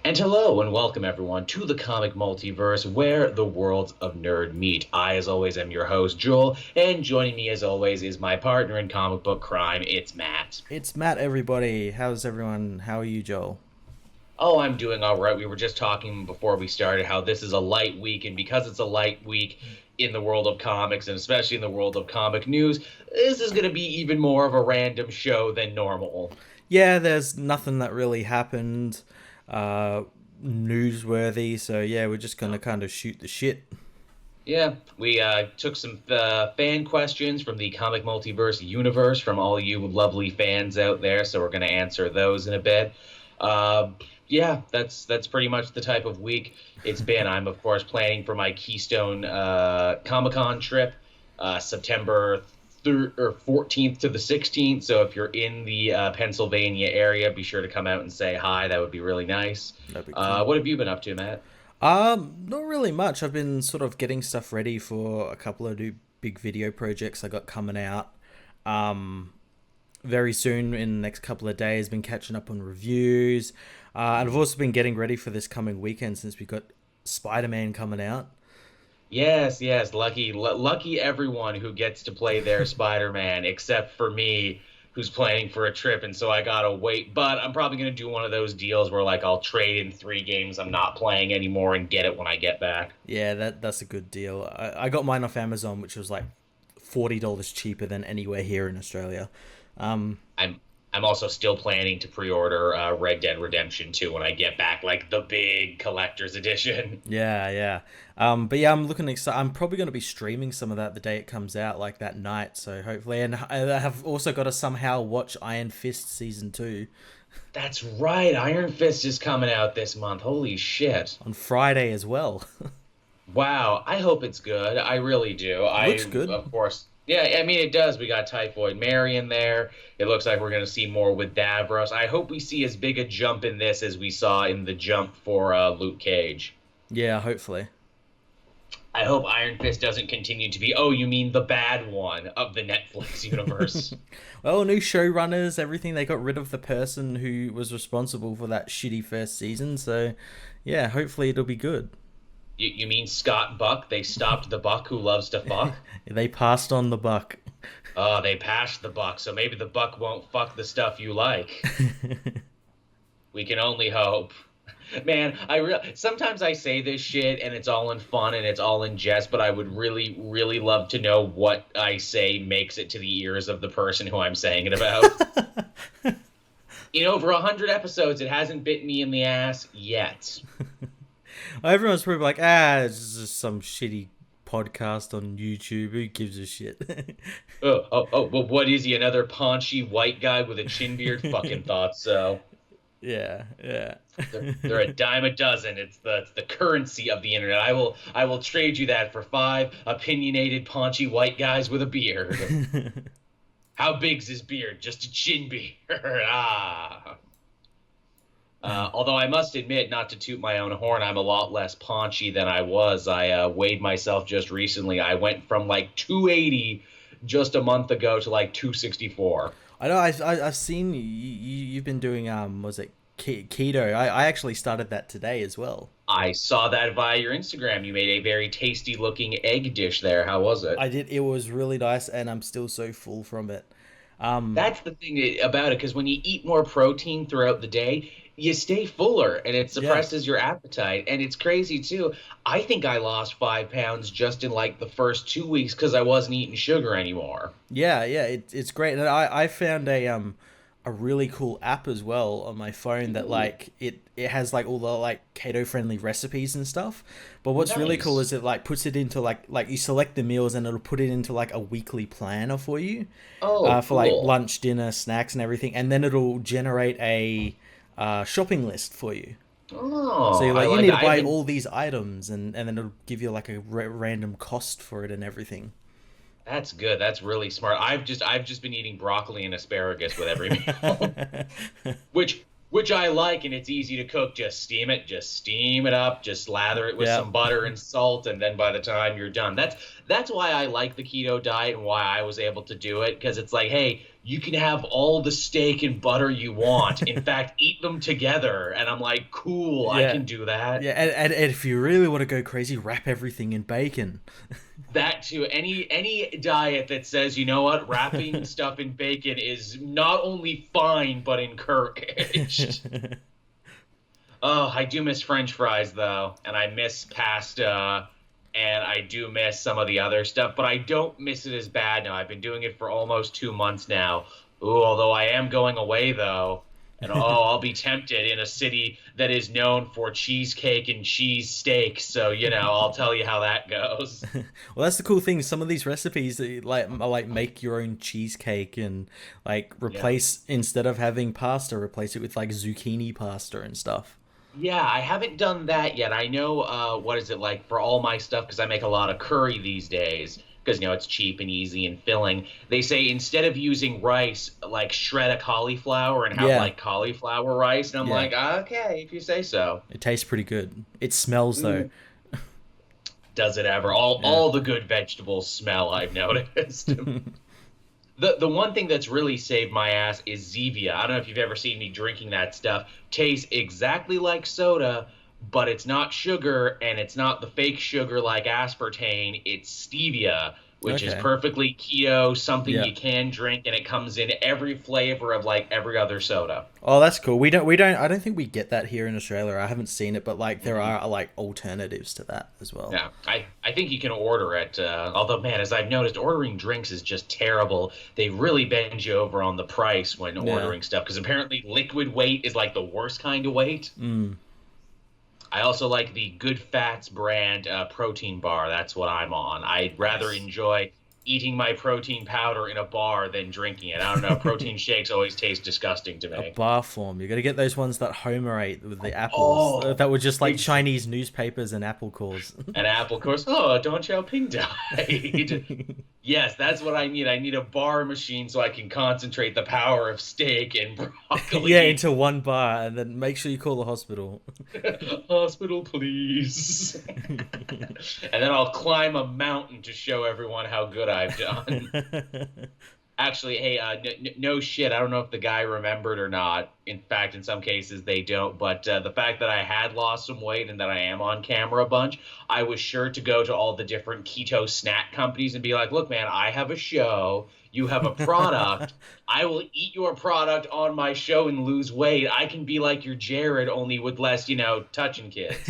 And hello and welcome everyone to the comic multiverse where the worlds of nerd meet. I, as always, am your host, Joel, and joining me, as always, is my partner in comic book crime. It's Matt. It's Matt, everybody. How's everyone? How are you, Joel? Oh, I'm doing all right. We were just talking before we started how this is a light week, and because it's a light week in the world of comics, and especially in the world of comic news, this is going to be even more of a random show than normal. Yeah, there's nothing that really happened uh, newsworthy, so yeah, we're just gonna kind of shoot the shit. Yeah, we took some fan questions from the comic multiverse universe from all you lovely fans out there, so we're going to answer those in a bit. Uh, yeah, that's pretty much the type of week it's been. I'm of course planning for my Keystone Comic Con trip, September 14th to the 16th. So if you're in the Pennsylvania area, be sure to come out and say hi. That would be really nice. That'd be cool. What have you been up to, Matt? Not really much. I've been sort of getting stuff ready for a couple of new big video projects I got coming out. Um, Very soon in the next couple of days. Been catching up on reviews, and I've also been getting ready for this coming weekend since we got Spider-Man coming out. Yes, yes. Lucky everyone who gets to play their Spider-Man, except for me, who's planning for a trip, and so I gotta wait. But I'm probably gonna do one of those deals where like I'll trade in 3 games I'm not playing anymore and get it when I get back. Yeah, that's a good deal. I got mine off Amazon, which was like $40 cheaper than anywhere here in Australia. Um, I'm I'm also still planning to pre-order Red Dead Redemption 2 when I get back, like the big collector's edition. yeah, yeah. But yeah, I'm looking excited. I'm probably going to be streaming some of that the day it comes out, like that night. So hopefully, and I have also got to somehow watch Iron Fist season 2 That's right, Iron Fist is coming out this month. Holy shit. on Friday as well. Wow, I hope it's good. I really do. Looks I, good. of course, yeah, I mean, it does. We got Typhoid Mary in there. It looks like we're going to see more with Davros. I hope we see as big a jump in this as we saw in the jump for Luke Cage. Yeah, hopefully. I hope Iron Fist doesn't continue to be, oh, you mean the bad one of the Netflix universe. Well, new showrunners, everything. They got rid of the person who was responsible for that shitty first season. So, yeah, hopefully it'll be good. You mean Scott Buck? They stopped the Buck who loves to fuck? They passed on the buck. Oh, they passed the Buck, so maybe the Buck won't fuck the stuff you like. We can only hope. Man, sometimes I say this shit and it's all in fun and it's all in jest, but I would really, really love to know what I say makes it to the ears of the person who I'm saying it about. In over 100 episodes, it hasn't bit me in the ass yet. Everyone's probably like, it's just some shitty podcast on YouTube. Who gives a shit? Well, what is he? Another paunchy white guy with a chin beard? Fucking thought so. Yeah, yeah. They're a dime a dozen. It's the currency of the internet. I will trade you that for 5 opinionated paunchy white guys with a beard. How big's his beard? Just a chin beard. Ah. Although I must admit, not to toot my own horn, I'm a lot less paunchy than I was. I weighed myself just recently. I went from like 280 just a month ago to like 264. I know. I've seen you've been doing was it keto? I actually started that today as well. I saw that via your Instagram. You made a very tasty looking egg dish there. How was it? I did. It was really nice, and I'm still so full from it. That's the thing about it, because when you eat more protein throughout the day, you stay fuller and it Yeah. suppresses your appetite. And it's crazy too. I think I lost 5 pounds just in like the first 2 weeks because I wasn't eating sugar anymore. Yeah, yeah, it's great, and I found a really cool app as well on my phone that Ooh, like it has like all the like keto friendly recipes and stuff. But what's really cool nice. is it like puts it into like you select the meals and it'll put it into like a weekly planner for you, Oh, for like cool. lunch, dinner, snacks, and everything, and then it'll generate a shopping list for you. So Oh, you're I like, you like need that. to I buy haven't. all these items, and then it'll give you like a random cost for it and everything. That's good. That's really smart. I've just been eating broccoli and asparagus with every meal. which I like, and it's easy to cook. Just steam it up, just lather it with Yeah. some butter and salt, and then by the time you're done, that's why I like the keto diet and why I was able to do it, because it's like, hey, you can have all the steak and butter you want. In fact, eat them together. And I'm like, cool, I Yeah. can do that. Yeah, and if you really want to go crazy, wrap everything in bacon. That too. Any diet that says, you know what, wrapping stuff in bacon is not only fine but encouraged. Oh, I do miss French fries though, and I miss pasta, and I do miss some of the other stuff, but I don't miss it as bad now. I've been doing it for almost 2 months now. Ooh, although I am going away though, and oh, I'll be tempted in a city that is known for cheesecake and cheese steaks. So, I'll tell you how that goes. Well, that's the cool thing. Some of these recipes that like are like make your own cheesecake and like Yeah. replace instead of having pasta, replace it with like zucchini pasta and stuff. Yeah, I haven't done that yet. I know what is it like for all my stuff because I make a lot of curry these days because it's cheap and easy and filling. They say instead of using rice, like shred a cauliflower and have Yeah, like cauliflower rice, and I'm yeah. like, okay, if you say so. It tastes pretty good. It smells though. Mm, does it ever? All Yeah. all the good vegetables smell, I've noticed. The one thing that's really saved my ass is Zevia. I don't know if you've ever seen me drinking that stuff. Tastes exactly like soda, but it's not sugar and it's not the fake sugar like aspartame. It's stevia, which is Okay. perfectly keto, something Yeah. you can drink, and it comes in every flavor of like every other soda. Oh, that's cool. We don't I don't think we get that here in Australia. I haven't seen it, but like there Mhm. are like alternatives to that as well. Yeah, I think you can order it. Although, man, as I've noticed, ordering drinks is just terrible. They really bend you over on the price when Yeah. ordering stuff because apparently liquid weight is like the worst kind of weight. Mm. I also like the Good Fats brand protein bar. That's what I'm on. I'd rather Nice. enjoy eating my protein powder in a bar than drinking it. I don't know. Protein shakes always taste disgusting to A me. bar form. You got to get those ones that Homer ate with the apples. Oh, That were just like ex Chinese newspapers and apple cores. an apple course. Oh, Don Xiaoping died. Yes, that's what I need. I need a bar machine so I can concentrate the power of steak and Yeah, broccoli. into one bar, and then make sure you call the hospital. Hospital, please. And then I'll climb a mountain to show everyone how good I've done. Actually, hey, no shit. I don't know if the guy remembered or not. In fact, in some cases they don't. But the fact that I had lost some weight and that I am on camera a bunch, I was sure to go to all the different keto snack companies and be like, "Look, man, I have a show. You have a product. I will eat your product on my show and lose weight. I can be like your Jared, only with less, touching kids."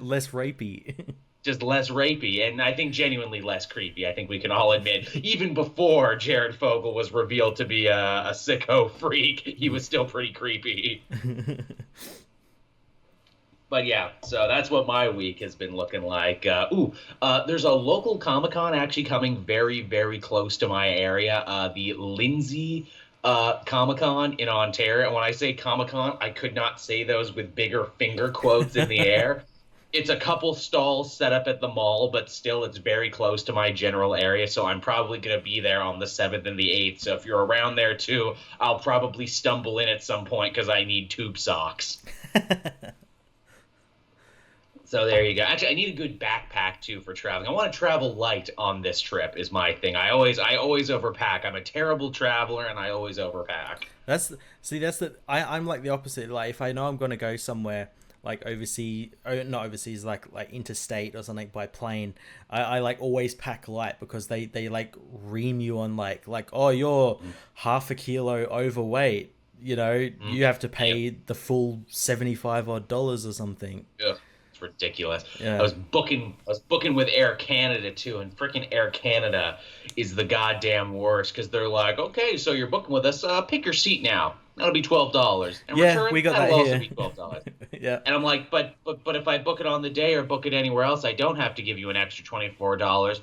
Less rapey. Just less rapey, and I think genuinely less creepy. I think we can all admit, even before Jared Fogle was revealed to be a sicko freak, he was still pretty creepy. But yeah, so that's what my week has been looking like. There's a local Comic Con actually coming very, very close to my area. The Lindsay Comic Con in Ontario. And when I say Comic Con, I could not say those with bigger finger quotes in the air. It's a couple stalls set up at the mall, but still it's very close to my general area, so I'm probably going to be there on the 7th and the 8th. So if you're around there too, I'll probably stumble in at some point because I need tube socks. So there you go. Actually, I need a good backpack too for traveling. I want to travel light on this trip is my thing. I always overpack. I'm a terrible traveler and I always overpack. I'm like the opposite. Like if I know I'm gonna go somewhere like overseas, not overseas, like interstate or something by plane, I like always pack light because they like ream you on like oh you're Mm, half a kilo overweight. mm, You have to yep. pay the full $75 odd dollars or something. Ugh, it's ridiculous. I Yeah. was booking with Air Canada too, and freaking Air Canada is the goddamn worst because they're like, okay, so you're booking with us, pick your seat now. That'll be $12, and Yeah, return we got that'll that also here. be $12. Yeah. And I'm like, but if I book it on the day or book it anywhere else, I don't have to give you an extra $24.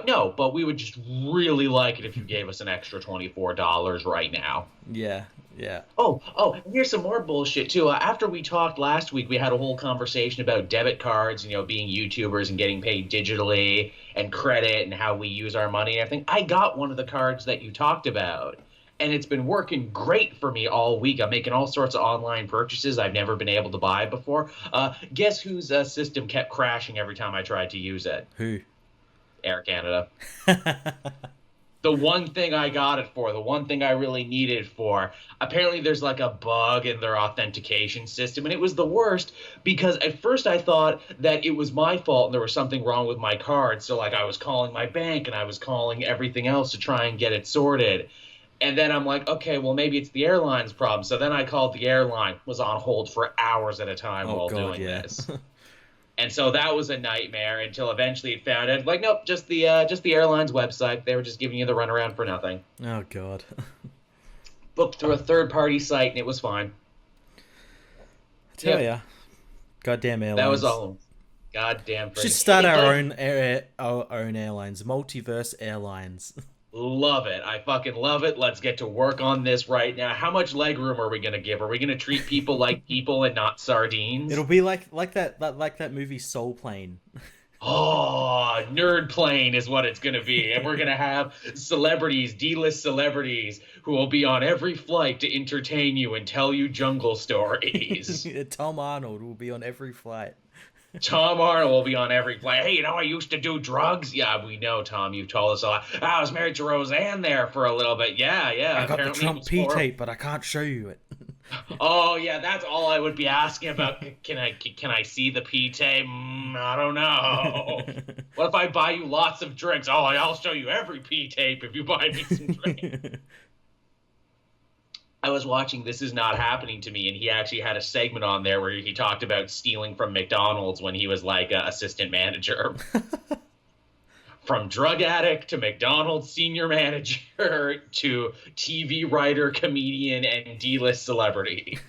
No, but we would just really like it if you gave us an extra $24 right now. Yeah. Yeah. Oh, and here's some more bullshit too. After we talked last week, we had a whole conversation about debit cards, being YouTubers and getting paid digitally and credit and how we use our money and everything. I got one of the cards that you talked about, and it's been working great for me all week. I'm making all sorts of online purchases I've never been able to buy before. Guess whose system kept crashing every time I tried to use it? Who? Air Canada. The one thing I got it for, the one thing I really needed it for. Apparently, there's like a bug in their authentication system, and it was the worst because at first I thought that it was my fault and there was something wrong with my card. So, like, I was calling my bank and I was calling everything else to try and get it sorted. And then I'm like, okay, well, maybe it's the airline's problem. So then I called the airline, was on hold for hours at a time Oh while god, doing yeah. this. And so that was a nightmare until eventually it found out, like, nope, just the airline's website. They were just giving you the runaround for nothing. Oh god. Booked through a third party site and it was fine. I tell Yep, ya, goddamn that was airlines. all. Goddamn Should friggin'. start It's like our own airlines, Multiverse Airlines. love it. I fucking love it. Let's get to work on this right now. How much leg room are we gonna give? Are we gonna treat people like people and not It'll sardines? be like that movie Soul Plane. Oh, nerd plane is what it's going to be. And we're going to have celebrities, D-list celebrities, who will be on every flight to entertain you and tell you jungle stories. Tom Arnold will be on every flight. Tom Arnold will be on every flight. Hey, you know I used to do drugs? Yeah, we know, Tom. You've told us a lot. I was married to Roseanne there for a little bit. Yeah, I yeah. got the Apparently it Trump was P horrible. tape, but I can't show you it. Oh, yeah, that's all I would be asking about. Can I see the P tape? I don't know. What if I buy you lots of drinks? Oh, I'll show you every P tape if you buy me some drinks. I was watching This Is Not Happening to Me, and he actually had a segment on there where he talked about stealing from McDonald's when he was like a assistant manager. From drug addict to McDonald's senior manager to TV writer, comedian, and D-list celebrity.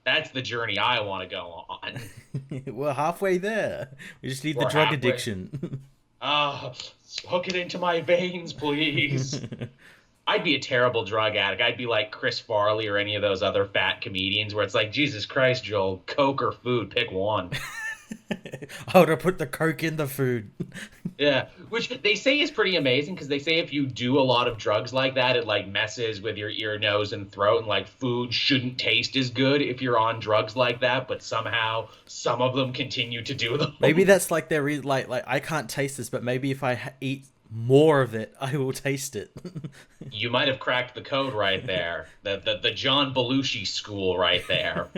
That's the journey I want to go on. We're halfway there. We just need the We're drug halfway. addiction. Ah, hook it into my veins, please. I'd be a terrible drug addict. I'd be like Chris Farley or any of those other fat comedians where it's like, Jesus Christ, Joel, Coke or food, pick one. I would have put the coke in the food. Yeah, which they say is pretty amazing because they say if you do a lot of drugs like that, it like messes with your ear, nose, and throat, and like food shouldn't taste as good if you're on drugs like that. But somehow some of them continue to do Maybe them. that's like their like I can't taste this, but maybe if I eat more of it, I will taste it. You might have cracked the code right there. The John Belushi school right there.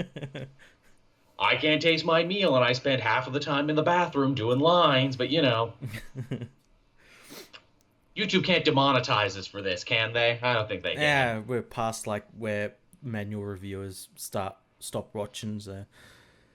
I can't taste my meal, and I spend half of the time in the bathroom doing lines. But you know, YouTube can't demonetize us for this, can they? I don't think they can. Yeah, we're past like where manual reviewers stop watching. So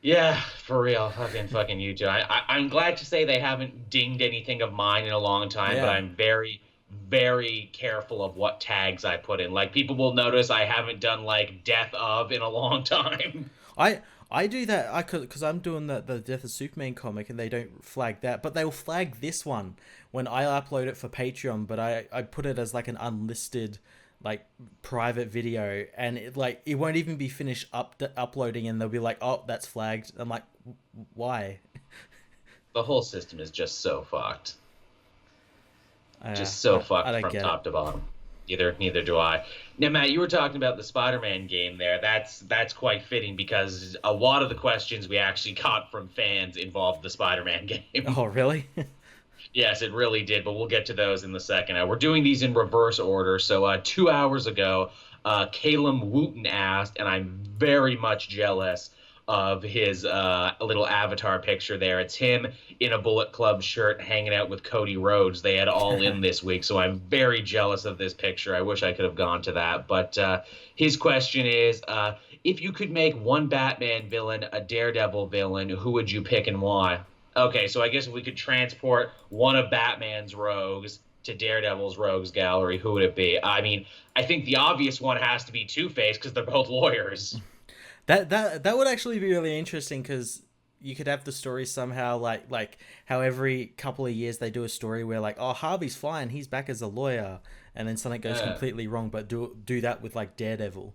Yeah, for real. Fucking YouTube. I'm glad to say they haven't dinged anything of mine in a long time, but yeah, I'm very, very careful of what tags I put in. Like, people will notice I haven't done, like, death of in a long time. I I do that. I could because I'm doing the Death of Superman comic, and they don't flag that, but they'll flag this one when I upload it for Patreon. But I put it as like an unlisted like private video, and it won't even be finished uploading, and they'll be like, oh, that's flagged. I'm like, why? The whole system is just so fucked. uh, Just so I fucked don't from get it. top to bottom. Neither do I. Now, Matt, you were talking about the Spider-Man game there. That's quite fitting because a lot of the questions we actually got from fans involved the Spider-Man game. Oh really? Yes, it really did, but we'll get to those in the second. We're doing these in reverse order. So 2 hours ago, Caleb Wooten asked, and I'm very much jealous of his little avatar picture there. It's him in a Bullet Club shirt hanging out with Cody Rhodes. They had all in this week, so I'm very jealous of this picture. I wish I could have gone to that. But his question is, if you could make one Batman villain a Daredevil villain, who would you pick and why? Okay, so I guess if we could transport one of Batman's rogues to Daredevil's rogues gallery, who would it be? I mean, I think the obvious one has to be Two-Face because they're both lawyers. That would actually be really interesting because you could have the story somehow like how every couple of years they do a story where like, oh, Harvey's fine, he's back as a lawyer, and then something goes Uh, completely wrong, but do that with like Daredevil.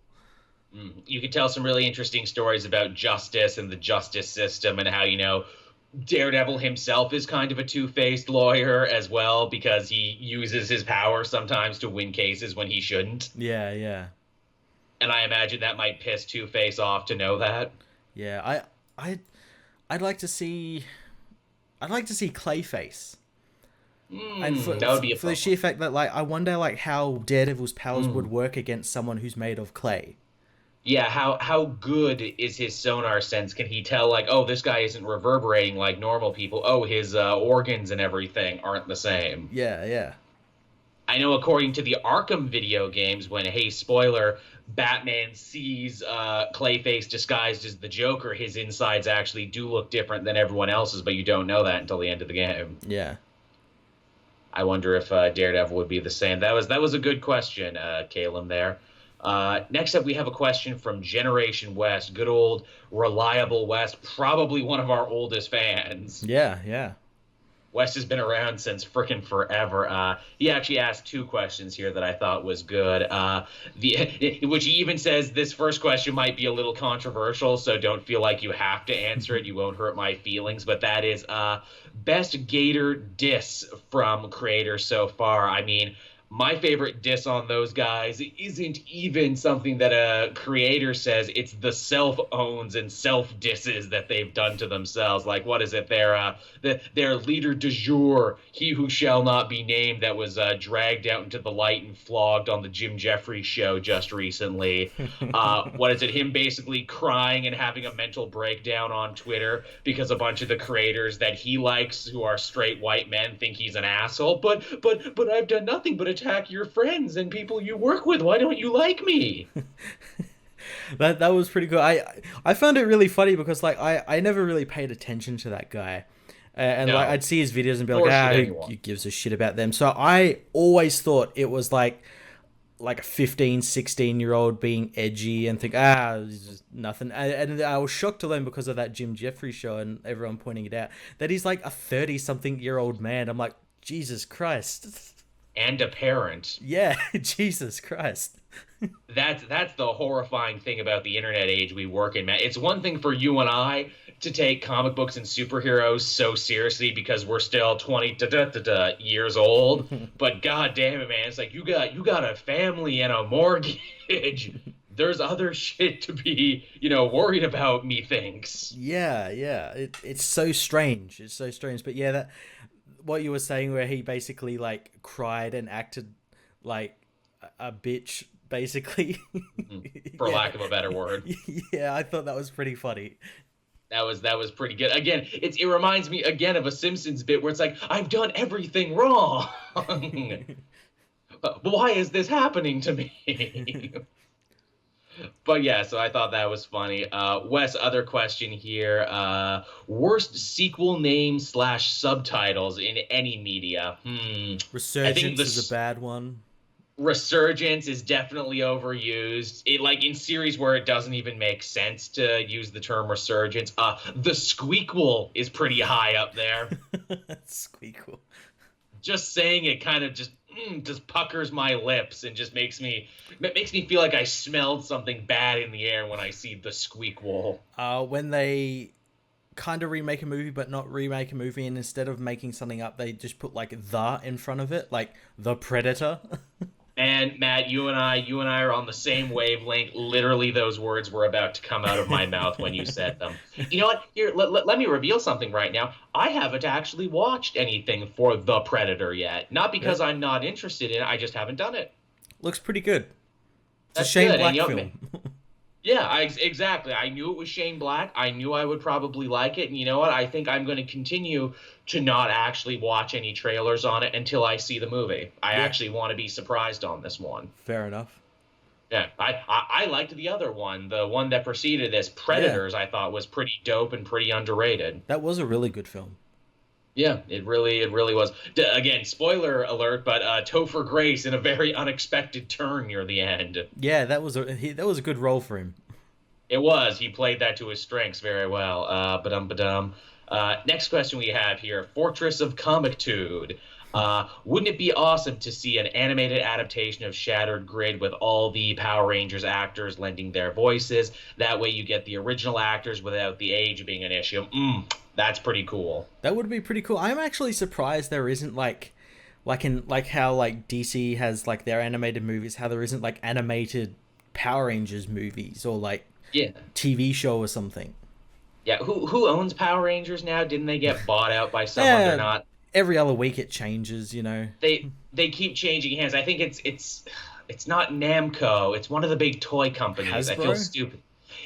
you could tell some really interesting stories about justice and the justice system and how, Daredevil himself is kind of a two-faced lawyer as well because he uses his power sometimes to win cases when he shouldn't. Yeah, yeah, And I imagine that might piss Two-Face off to know that. yeah. I I'd like to see Clayface. And That would be a for the fun sheer one. fact that like I wonder like how Daredevil's powers would Mm. work against someone who's made of clay. Yeah, how good is his sonar sense? Can he tell like, oh, this guy isn't reverberating like normal people? Oh, his organs and everything aren't the same. Yeah, yeah. I know according to the Arkham video games, when, hey, spoiler, Batman sees Clayface disguised as the Joker, his insides actually do look different than everyone else's, but you don't know that until the end of the game. Yeah. I wonder if Daredevil would be the same. That was a good question, Caleb. There. Next up, we have a question from Generation West, good old reliable West, probably one of our oldest fans. Yeah, yeah. West has been around since frickin' forever. He actually asked two questions here that I thought was good. Which he even says this first question might be a little controversial, so don't feel like you have to answer it. You won't hurt my feelings. But that is best Gator diss from creators so far. I mean, my favorite diss on those guys isn't even something that a creator says. It's the self owns and self disses that they've done to themselves. Like, what is it? Their leader de jour, he who shall not be named, that was dragged out into the light and flogged on the Jim Jeffries show just recently. What is it? Him basically crying and having a mental breakdown on Twitter because a bunch of the creators that he likes, who are straight white men, think he's an asshole. But I've done nothing but attack your friends and people you work with. Why don't you like me? That was pretty cool. I found it really funny because like I never really paid attention to that guy. And like No, I'd see his videos and be like, nor should who anyone. gives a shit about them? So I always thought it was like a 15, 16-year-old being edgy and think, it's just nothing. And I was shocked to learn because of that Jim Jeffries show and everyone pointing it out that he's like a 30-something-year-old man. I'm like, Jesus Christ. And a parent. Yeah, Jesus Christ. That's the horrifying thing about the internet age we work in, man. It's one thing for you and I to take comic books and superheroes so seriously because we're still 20 years old, but god damn it, man, it's like you got a family and a mortgage. There's other shit to be, worried about, methinks. Yeah, yeah. It's so strange. It's so strange. But yeah, that what you were saying where he basically like cried and acted like a bitch basically. For Yeah. lack of a better word. Yeah, I thought that was pretty funny. That was pretty good. Again, it reminds me again of a Simpsons bit where it's like, I've done everything wrong. But why is this happening to me? But yeah, so I thought that was funny. Wes, other question here. Worst sequel name slash subtitles in any media. I think Resurgence is a bad one. Resurgence is definitely overused. It, like, in series where it doesn't even make sense to use the term resurgence. The Squeakquel is pretty high up there. Squeakle. Just saying it kind of just puckers my lips and just makes me feel like I smelled something bad in the air when I see the Squeakquel. When they kind of remake a movie but not remake a movie, and instead of making something up they just put like the in front of it, like the Predator. And Matt, you and I are on the same wavelength. Literally, those words were about to come out of my mouth when you said them. You know what? Here, let me reveal something right now. I haven't actually watched anything for The Predator yet. Not because I'm not interested in it. I just haven't done it. Looks pretty good. It's a That's Shane good. Black And film. yeah, exactly. I knew it was Shane Black. I knew I would probably like it. And you know what? I think I'm going to continue to not actually watch any trailers on it until I see the movie. I Yeah. actually want to be surprised on this one. Fair enough. Yeah, I liked the other one, the one that preceded this, Predators. I thought was pretty dope and pretty underrated. That was a really good film. Yeah, it really was. Again, spoiler alert, but Topher Grace in a very unexpected turn near the end. Yeah, that was a good role for him. It was. He played that to his strengths very well. Ba-dum. Next question we have here: Fortress of Comictude. Wouldn't it be awesome to see an animated adaptation of Shattered Grid with all the Power Rangers actors lending their voices? That way you get the original actors without the age being an issue. That's pretty cool. That would be pretty cool. I'm actually surprised there isn't like how like DC has like their animated movies, how there isn't like animated Power Rangers movies or like Yeah. TV show or something. Yeah, who owns Power Rangers now? Didn't they get bought out by someone? They're not. every other week it changes, you know. They keep changing hands. I think it's not Namco. It's one of the big toy companies. I feel Hasbro? stupid.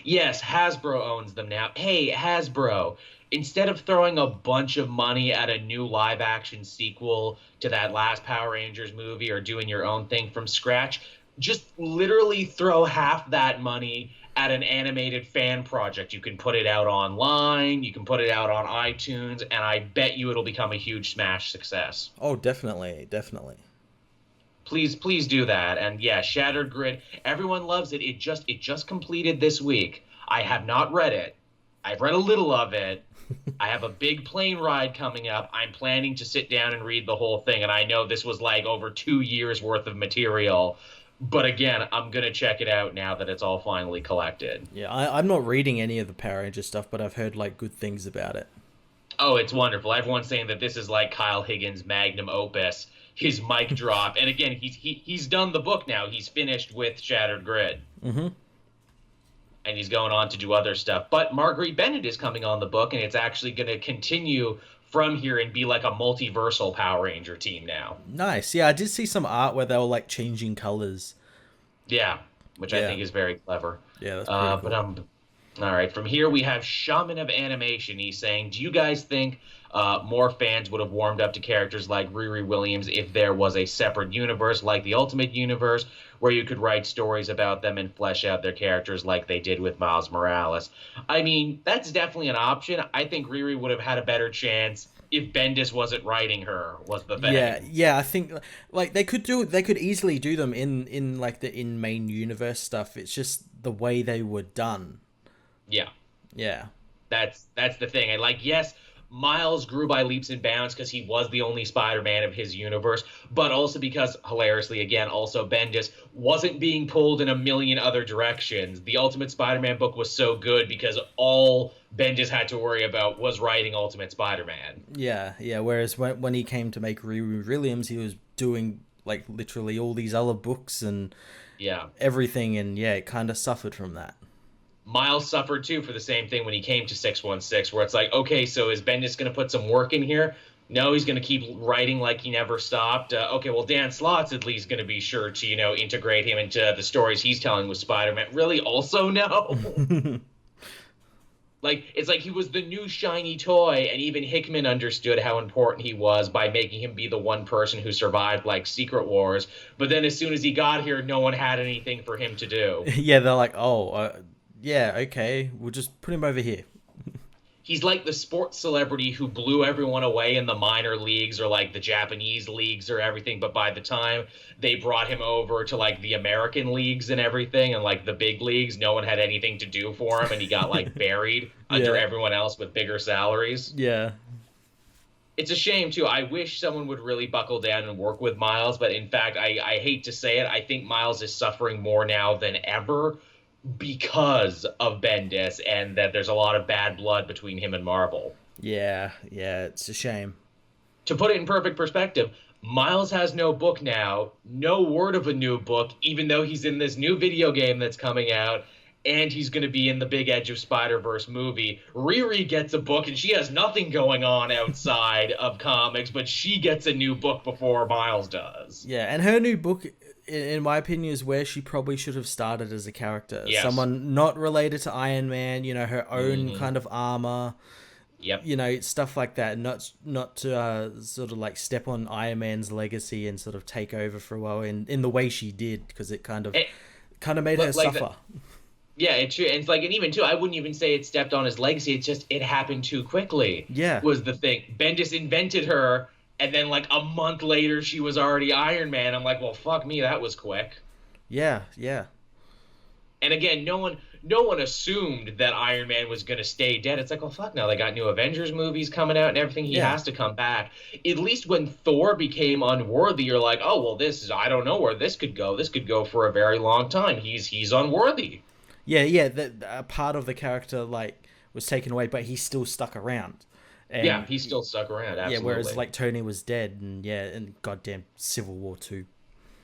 Yes, Hasbro owns them now. Hey, Hasbro, instead of throwing a bunch of money at a new live action sequel to that last Power Rangers movie or doing your own thing from scratch, just literally throw half that money at an animated fan project. You can put it out online, you can put it out on iTunes, and I bet you it'll become a huge smash success. Oh, definitely, definitely. Please do that. And yeah, Shattered Grid, everyone loves it. It just completed this week. I have not read it. I've read a little of it. I have a big plane ride coming up. I'm planning to sit down and read the whole thing, and I know this was like over 2 years worth of material. But again, I'm gonna check it out now that it's all finally collected. Yeah, I'm not reading any of the Power Ranger stuff, but I've heard like good things about it. Oh, it's wonderful. Everyone's saying that this is like Kyle Higgins' magnum opus, his mic drop. And again, he's done the book now. He's finished with Shattered Grid. Mm-hmm. And he's going on to do other stuff. But Marguerite Bennett is coming on the book, and it's actually going to continue from here and be like a multiversal Power Ranger team now. Nice. Yeah, I did see some art where they were like changing colors. Yeah, which I Yeah. think is very clever. Yeah, that's pretty cool. But all right. From here we have Shaman of Animation. He's saying, do you guys think more fans would have warmed up to characters like Riri Williams if there was a separate universe like the Ultimate Universe where you could write stories about them and flesh out their characters like they did with Miles Morales? I mean, that's definitely an option. I think Riri would have had a better chance if Bendis wasn't writing her, was the thing. Yeah, I think like they could easily do them in like the in main universe stuff. It's just the way they were done. Yeah. Yeah. That's the thing. And like, yes, Miles grew by leaps and bounds because he was the only Spider-Man of his universe, but also because, hilariously again, also Bendis wasn't being pulled in a million other directions. The Ultimate Spider-Man book was so good because all Bendis had to worry about was writing Ultimate Spider-Man. Yeah, yeah. Whereas when he came to make Riri Williams, he was doing like literally all these other books and Yeah. everything, and yeah, it kind of suffered from that. Miles suffered too for the same thing when he came to 616, where it's like, okay, so is Bendis going to put some work in here? No, he's going to keep writing like he never stopped. Okay, well, Dan Slott's at least going to be sure to, integrate him into the stories he's telling with Spider-Man. Really? Also, no. Like, it's like he was the new shiny toy, and even Hickman understood how important he was by making him be the one person who survived, like, Secret Wars. But then as soon as he got here, no one had anything for him to do. Yeah, they're like, yeah, okay, we'll just put him over here. He's like the sports celebrity who blew everyone away in the minor leagues or like the Japanese leagues or everything. But by the time they brought him over to like the American leagues and everything and like the big leagues, no one had anything to do for him. And he got like buried under everyone else with bigger salaries. Yeah. It's a shame, too. I wish someone would really buckle down and work with Miles. But in fact, I hate to say it, I think Miles is suffering more now than ever because of Bendis, and that there's a lot of bad blood between him and Marvel. Yeah, it's a shame. To put it in perfect perspective, Miles has no book now, no word of a new book, even though he's in this new video game that's coming out, and he's going to be in the big Edge of Spider-Verse movie. Riri gets a book, and she has nothing going on outside of comics, but she gets a new book before Miles does. Yeah, and her new book, in my opinion, is where she probably should have started as a character. Yes. Someone not related to Iron Man, her own kind of armor. Yep. Stuff like that. Not to sort of like step on Iron Man's legacy and sort of take over for a while in the way she did, because it kind of made her like suffer. Yeah, it's true. And it's like, and even too, I wouldn't even say it stepped on his legacy. It's just, it happened too quickly. Yeah. Was the thing. Bendis invented her, and then like a month later, she was already Iron Man. I'm like, well, fuck me, that was quick. Yeah. And again, no one assumed that Iron Man was going to stay dead. It's like, well, fuck, now they got new Avengers movies coming out and everything. He has to come back. At least when Thor became unworthy, you're like, oh, well, I don't know where this could go. This could go for a very long time. He's unworthy. Yeah. That part of the character was taken away, but he still stuck around. And he still stuck around. Absolutely. Yeah, whereas like Tony was dead, and goddamn Civil War 2.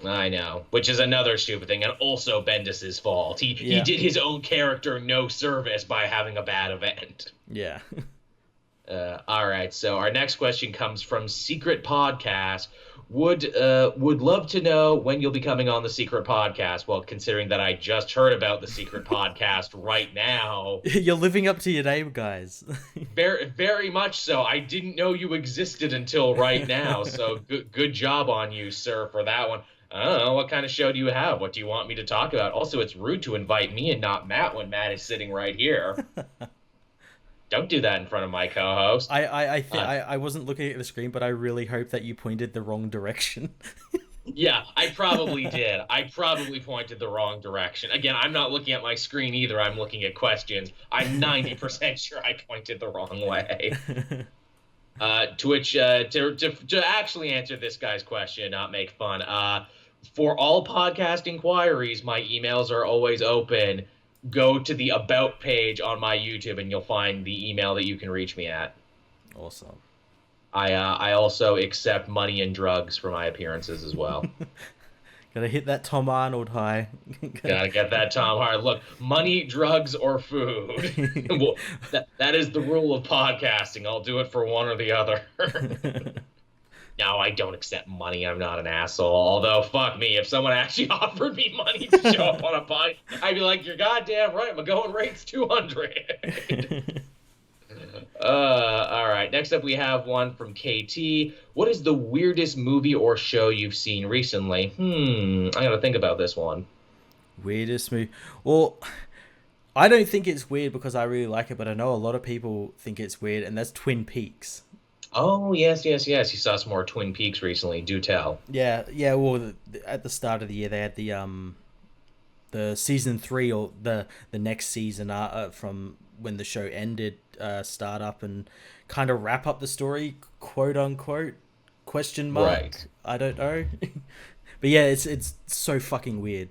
I know, which is another stupid thing, and also Bendis' fault. He did his own character no service by having a bad event. Yeah. All right. So our next question comes from Secret Podcast. Would love to know when you'll be coming on the Secret Podcast. Well, considering that I just heard about the Secret Podcast right now, You're living up to your name, guys. very much so. I didn't know you existed until right now. So good job on you, sir, for that one. I don't know, what kind of show do you have? What do you want me to talk about? Also, it's rude to invite me and not Matt when Matt is sitting right here. Don't do that in front of my co-host. I wasn't looking at the screen, but I really hope that you pointed the wrong direction. Yeah, I probably did. I probably pointed the wrong direction. Again, I'm not looking at my screen either. I'm looking at questions. I'm 90% sure I pointed the wrong way. To which, to actually answer this guy's question, not make fun, for all podcast inquiries, my emails are always open. Go to the About page on my YouTube and you'll find the email that you can reach me at. Awesome. I also accept money and drugs for my appearances as well. Gotta hit that Tom Arnold high. Gotta get that Tom Hart. Look, money, drugs, or food. Well, that is the rule of podcasting. I'll do it for one or the other. No, I don't accept money. I'm not an asshole. Although, fuck me, if someone actually offered me money to show up on a pod, I'd be like, you're goddamn right. My going rate's 200. All right. Next up, we have one from KT. What is the weirdest movie or show you've seen recently? I gotta think about this one. Weirdest movie. Well, I don't think it's weird because I really like it, but I know a lot of people think it's weird, and that's Twin Peaks. Oh, yes, yes, yes. You saw some more Twin Peaks recently. Do tell. Yeah, yeah. Well, at the start of the year, they had the season 3 or the next season from when the show ended start up and kind of wrap up the story, quote unquote, question mark. Right. I don't know. But yeah, it's so fucking weird.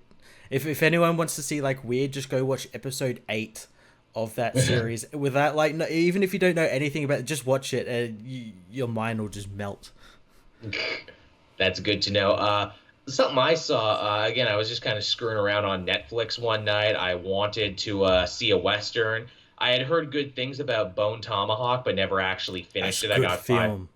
If anyone wants to see like weird, just go watch episode 8 of that series. Without like, no, even if you don't know anything about it, just watch it and your mind will just melt. That's good to know. Something I saw, again, I was just kind of screwing around on Netflix one night. I wanted to see a Western. I had heard good things about Bone Tomahawk, but never actually finished it. I got film.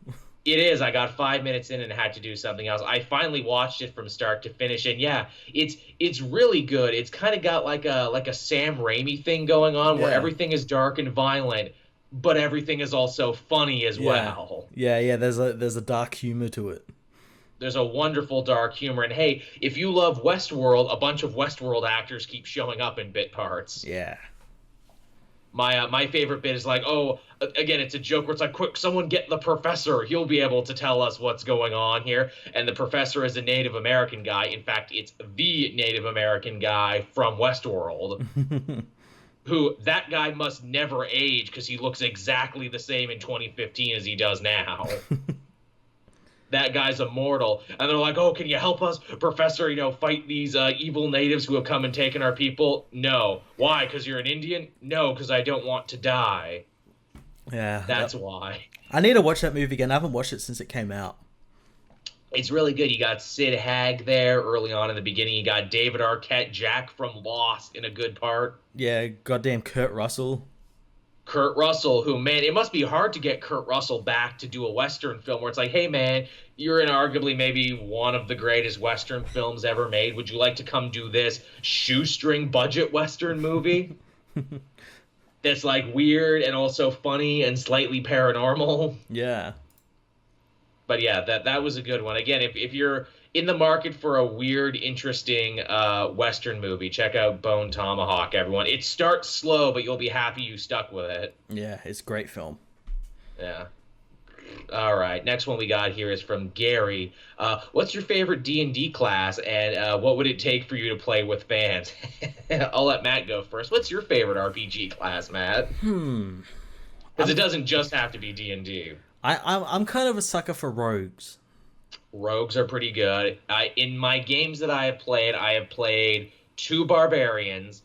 It is. I got 5 minutes in and had to do something else. I finally watched it from start to finish, and yeah, it's really good. It's kind of got like a Sam Raimi thing going on, where everything is dark and violent, but everything is also funny as well. Yeah. There's a dark humor to it. There's a wonderful dark humor, and hey, if you love Westworld, a bunch of Westworld actors keep showing up in bit parts. Yeah. My favorite bit is like, oh, again, it's a joke where it's like, quick, someone get the professor. He'll be able to tell us what's going on here. And the professor is a Native American guy. In fact, it's the Native American guy from Westworld. Who, that guy must never age because he looks exactly the same in 2015 as he does now. That guy's immortal. And they're like, oh, can you help us, Professor, fight these evil natives who have come and taken our people? No. Why? Because you're an Indian? No, because I don't want to die. Yeah. That's why. I need to watch that movie again. I haven't watched it since it came out. It's really good. You got Sid Haig there early on in the beginning. You got David Arquette, Jack from Lost in a good part. Yeah, goddamn Kurt Russell. Kurt Russell, who, man, it must be hard to get Kurt Russell back to do a Western film where it's like, hey, man, you're in arguably maybe one of the greatest Western films ever made. Would you like to come do this shoestring budget Western movie that's like weird and also funny and slightly paranormal? Yeah. But yeah, that was a good one. Again, if you're in the market for a weird, interesting Western movie, check out Bone Tomahawk, everyone. It starts slow, but you'll be happy you stuck with it. Yeah, it's a great film. Yeah. All right, next one we got here is from Gary. What's your favorite D&D class, and what would it take for you to play with fans? I'll let Matt go first. What's your favorite RPG class, Matt? Because it doesn't just have to be D&D. I'm kind of a sucker for rogues. Rogues are pretty good. In my games that I have played 2 barbarians.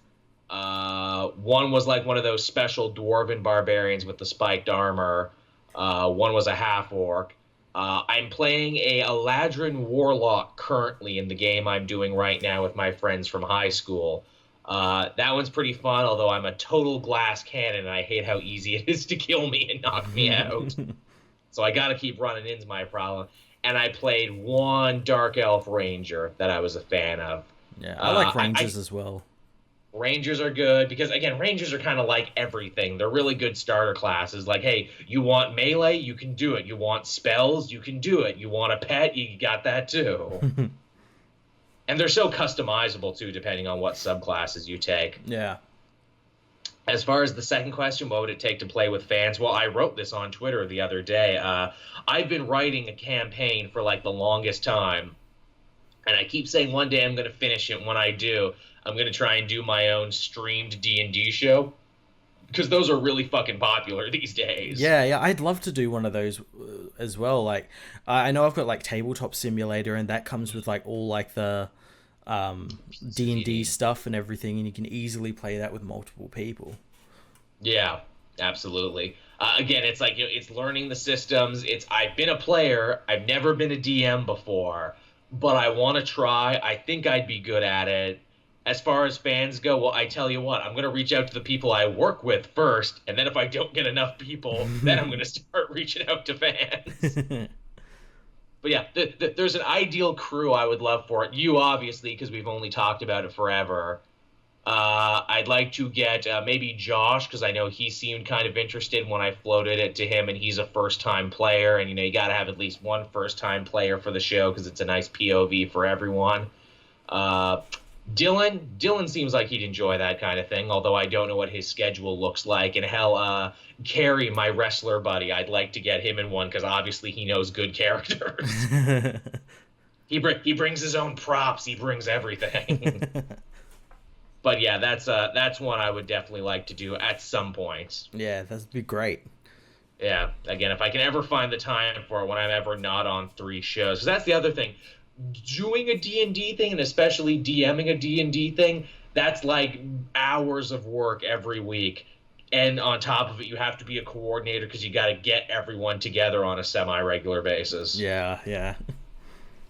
One was like one of those special dwarven barbarians with the spiked armor. One was a half-orc. I'm playing a Eladrin warlock currently in the game I'm doing right now with my friends from high school. That one's pretty fun, although I'm a total glass cannon and I hate how easy it is to kill me and knock me out. So I got to keep running into my problem. And I played one Dark Elf Ranger that I was a fan of. Yeah, I like I Rangers as well. Rangers are good because again, Rangers are kind of like everything. They're really good starter classes. Like, hey, you want melee, you can do it. You want spells, you can do it. You want a pet, you got that too. And they're so customizable too, depending on what subclasses you take. Yeah. As far as the second question, what would it take to play with fans? Well, I wrote this on Twitter the other day. I've been writing a campaign for like the longest time, and I keep saying one day I'm going to finish it. When I do, I'm going to try and do my own streamed D&D show because those are really fucking popular these days. Yeah, yeah, I'd love to do one of those as well. Like, I know I've got like Tabletop Simulator, and that comes with like all like the D&D stuff and everything, and you can easily play that with multiple people. Yeah, absolutely. Again, it's like it's learning the systems. I've been a player. I've never been a DM before, but I want to try. I think I'd be good at it. As far as fans go, well, I tell you what, I'm going to reach out to the people I work with first, and then if I don't get enough people, then I'm going to start reaching out to fans. But yeah, there's an ideal crew I would love for it. You, obviously, because we've only talked about it forever. I'd like to get maybe Josh, because I know he seemed kind of interested when I floated it to him, and he's a first-time player, and you got to have at least one first-time player for the show because it's a nice POV for everyone. Dylan seems like he'd enjoy that kind of thing, although I don't know what his schedule looks like. And hell, Carrie, my wrestler buddy, I'd like to get him in one because obviously he knows good characters. He brings his own props. He brings everything. But yeah, that's one I would definitely like to do at some point. Yeah, that'd be great. Yeah, again, if I can ever find the time for it when I'm ever not on 3 shows. Because that's the other thing. Doing a D&D thing, and especially DMing a D&D thing, that's like hours of work every week. And on top of it, you have to be a coordinator because you got to get everyone together on a semi-regular basis. Yeah, yeah.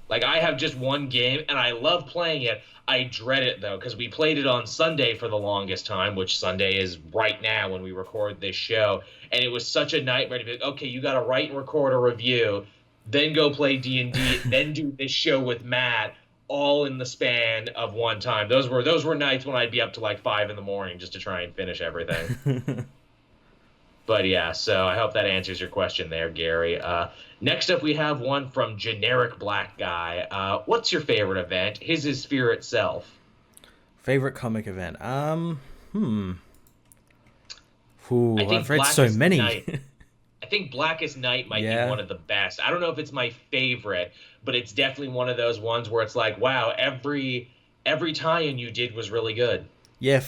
Like, I have just one game, and I love playing it. I dread it, though, because we played it on Sunday for the longest time, which Sunday is right now when we record this show. And it was such a nightmare to be like, okay, you got to write and record a review, then go play D&D, then do this show with Matt, all in the span of one time. Those were nights when I'd be up to like 5 in the morning just to try and finish everything. But yeah, so I hope that answers your question there, Gary. Next up, we have one from Generic Black Guy. What's your favorite event? His is Fear itself. Favorite comic event? Ooh, I've read Blackest so many. I think Blackest Night might be one of the best. I don't know if it's my favorite, but it's definitely one of those ones where it's like, wow, every tie-in you did was really good. Yeah,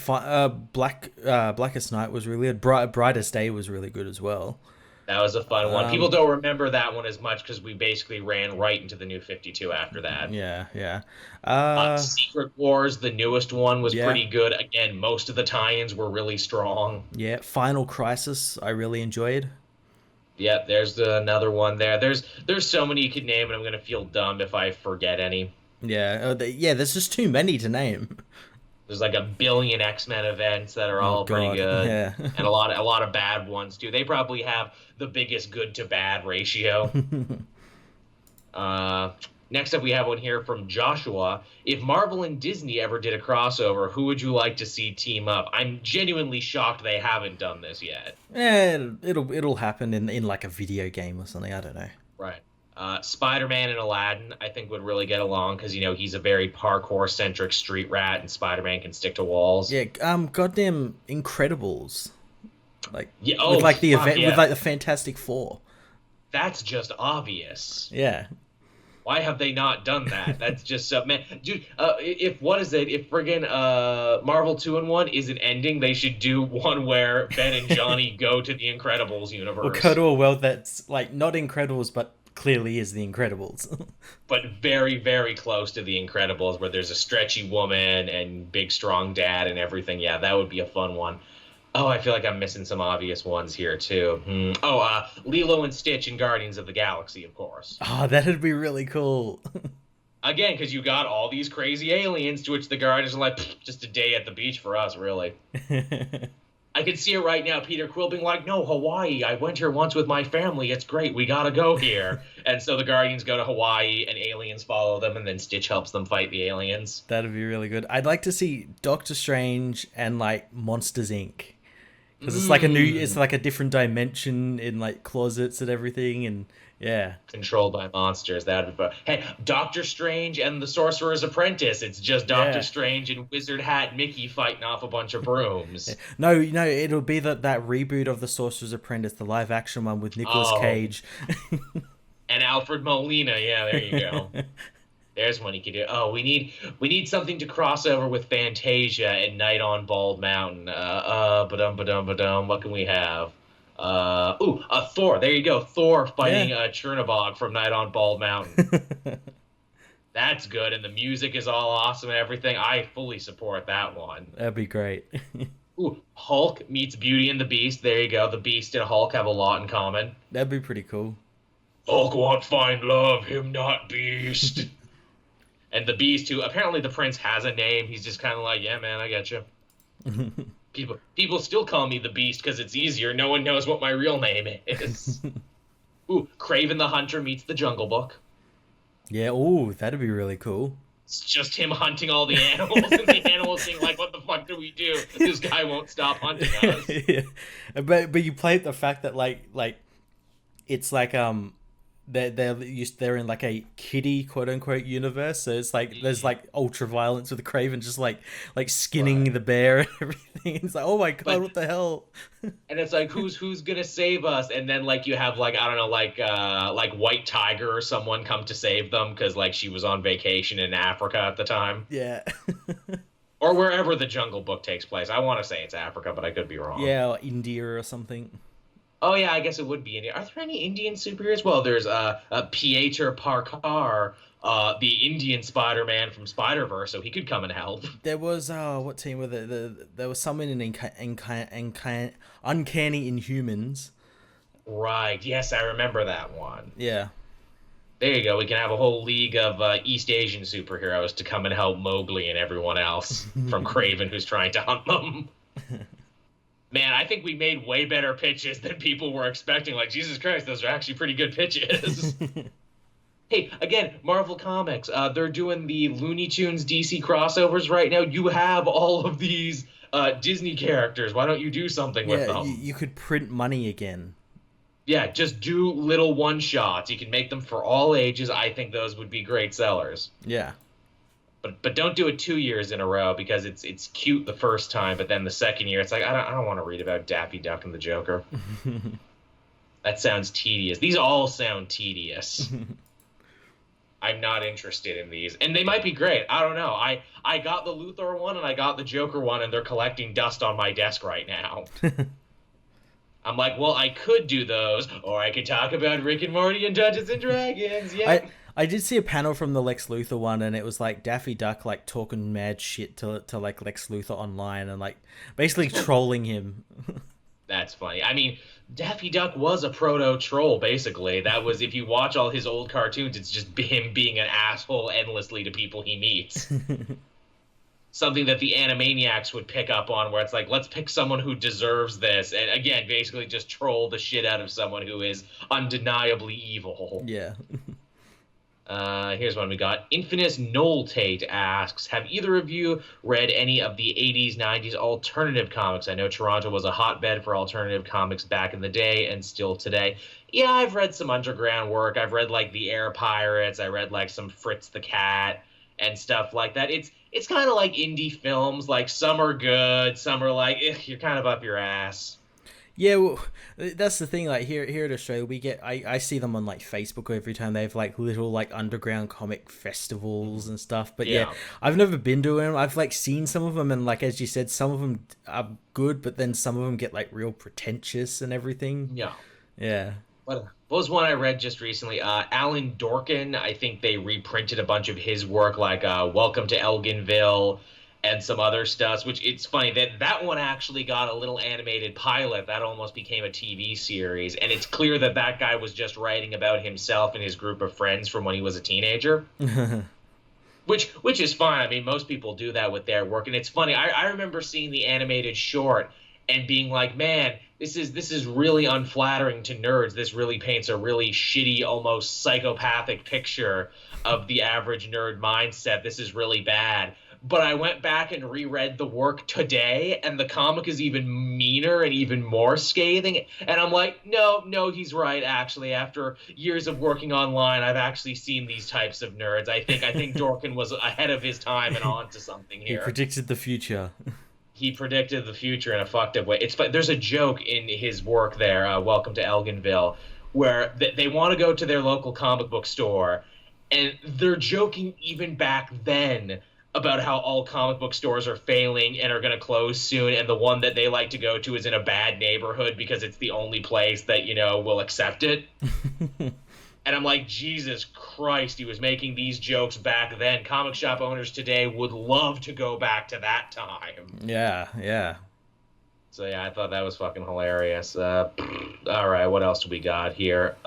Blackest Night was really good. Brightest Day was really good as well. That was a fun one. People don't remember that one as much because we basically ran right into the New 52 after that. Yeah, yeah. Secret Wars, the newest one, was pretty good. Again, most of the tie-ins were really strong. Yeah, Final Crisis, I really enjoyed. Yeah, there's another one there. There's so many you could name, and I'm going to feel dumb if I forget any. Yeah, there's just too many to name. There's like a billion X-Men events that are all pretty good, and a lot of bad ones too. They probably have the biggest good to bad ratio. Next up, we have one here from Joshua. If Marvel and Disney ever did a crossover, who would you like to see team up? I'm genuinely shocked they haven't done this yet. It'll happen in like a video game or something. I don't know. Right. Spider-Man and Aladdin, I think, would really get along because he's a very parkour-centric street rat, and Spider-Man can stick to walls. Yeah. Goddamn Incredibles. Like with like the event with like the Fantastic Four. That's just obvious. Yeah. Why have they not done that? That's just so man, dude. If friggin' Marvel 2-in-1 isn't ending, they should do one where Ben and Johnny go to the Incredibles universe. Or go to a world that's like not Incredibles, but clearly is the Incredibles. But very, very close to the Incredibles, where there's a stretchy woman and big, strong dad and everything. Yeah, that would be a fun one. Oh, I feel like I'm missing some obvious ones here, too. Lilo and Stitch in Guardians of the Galaxy, of course. Oh, that'd be really cool. Again, because you got all these crazy aliens, to which the Guardians are like, just a day at the beach for us, really. I can see it right now, Peter Quill being like, no, Hawaii, I went here once with my family, it's great, we gotta go here. And so the Guardians go to Hawaii, and aliens follow them, and then Stitch helps them fight the aliens. That'd be really good. I'd like to see Doctor Strange and like Monsters Inc. Because it's like a different dimension in like closets and everything, and yeah. Controlled by monsters. That'd be fun. Hey, Doctor Strange and the Sorcerer's Apprentice. It's just Doctor Yeah. Strange and Wizard Hat Mickey fighting off a bunch of brooms. No, it'll be that reboot of the Sorcerer's Apprentice, the live action one with Nicolas Oh. Cage. And Alfred Molina. Yeah, there you go. There's one you could do. Oh, we need something to cross over with Fantasia and Night on Bald Mountain. Ba-dum. What can we have? Thor. There you go. Thor fighting Chernobog from Night on Bald Mountain. That's good, and the music is all awesome and everything. I fully support that one. That'd be great. Ooh, Hulk meets Beauty and the Beast. There you go. The Beast and Hulk have a lot in common. That'd be pretty cool. Hulk won't find love, him not Beast. And the Beast, who apparently the prince has a name, he's just kind of like, yeah, man, I get you. People still call me the Beast because it's easier. No one knows what my real name is. Ooh, Kraven the Hunter meets the Jungle Book. Yeah, ooh, that'd be really cool. It's just him hunting all the animals, and the animals being like, what the fuck do we do? This guy won't stop hunting us. Yeah. But you play the fact that like it's like they're in like a kiddie quote unquote universe, so it's like there's like ultra violence with Craven just like skinning the bear and everything. It's like, oh my god, what the hell? And it's like, who's gonna save us? And then like you have like, I don't know, like White Tiger or someone come to save them because like she was on vacation in Africa at the time. Yeah. Or wherever the Jungle Book takes place. I want to say it's Africa, but I could be wrong. Yeah, or India or something. Oh yeah, I guess it would be India. Are there any Indian superheroes? Well, there's Pieter Parkar, the Indian Spider-Man from Spider-Verse, so he could come and help. There was what team was it? There was someone in Uncanny Inhumans. Right. Yes, I remember that one. Yeah. There you go. We can have a whole league of East Asian superheroes to come and help Mowgli and everyone else from Kraven who's trying to hunt them. Man, I think we made way better pitches than people were expecting. Like, Jesus Christ, those are actually pretty good pitches. Hey, again, Marvel Comics, they're doing the Looney Tunes DC crossovers right now. You have all of these Disney characters. Why don't you do something with them? You could print money again. Yeah, just do little one-shots. You can make them for all ages. I think those would be great sellers. Yeah. But don't do it 2 years in a row because it's cute the first time, but then the second year it's like I don't want to read about Daffy Duck and the Joker. That sounds tedious. These all sound tedious. I'm not interested in these, and they might be great. I don't know. I got the Luthor one and I got the Joker one, and they're collecting dust on my desk right now. I'm like, well, I could do those, or I could talk about Rick and Morty and Dungeons and Dragons. Yeah. I did see a panel from the Lex Luthor one, and it was like Daffy Duck like talking mad shit to like Lex Luthor online and like basically trolling him. That's funny. I mean, Daffy Duck was a proto-troll, basically. That was, if you watch all his old cartoons, it's just him being an asshole endlessly to people he meets. Something that the Animaniacs would pick up on, where it's like, let's pick someone who deserves this, and again, basically just troll the shit out of someone who is undeniably evil. Yeah. Here's one we got. Infinite Noel Tate asks, have either of you read any of the 80s, 90s alternative comics? I know Toronto was a hotbed for alternative comics back in the day and still today. Yeah, I've read some underground work. I've read, like, the Air Pirates. I read, like, some Fritz the Cat and stuff like that. It's kind of like indie films. Like, some are good. Some are like, you're kind of up your ass. Yeah, well, that's the thing. Like here in Australia, we get I see them on like Facebook every time. They have like little like underground comic festivals and stuff. But yeah, I've never been to them. I've like seen some of them, and like as you said, some of them are good, but then some of them get like real pretentious and everything. Yeah. What was one I read just recently? Alan Dorkin. I think they reprinted a bunch of his work, like Welcome to Elginville and some other stuff, which it's funny that one actually got a little animated pilot that almost became a TV series, and it's clear that guy was just writing about himself and his group of friends from when he was a teenager. which is fine. I mean, most people do that with their work, and it's funny. I remember seeing the animated short and being like, man, this is really unflattering to nerds. This really paints a really shitty, almost psychopathic picture of the average nerd mindset. This is really bad. But I went back and reread the work today, and the comic is even meaner and even more scathing. And I'm like, no, no, he's right. Actually, after years of working online, I've actually seen these types of nerds. I think Dorkin was ahead of his time and on to something He here. predicted the future. He predicted the future in a fucked up way. There's a joke in his work there, Welcome to Elginville, where they want to go to their local comic book store, and they're joking even back then about how all comic book stores are failing and are going to close soon, and the one that they like to go to is in a bad neighborhood because it's the only place that will accept it. And I'm like, Jesus Christ, he was making these jokes back then. Comic shop owners today would love to go back to that time. Yeah, yeah. So yeah, I thought that was fucking hilarious. All right, what else do we got here?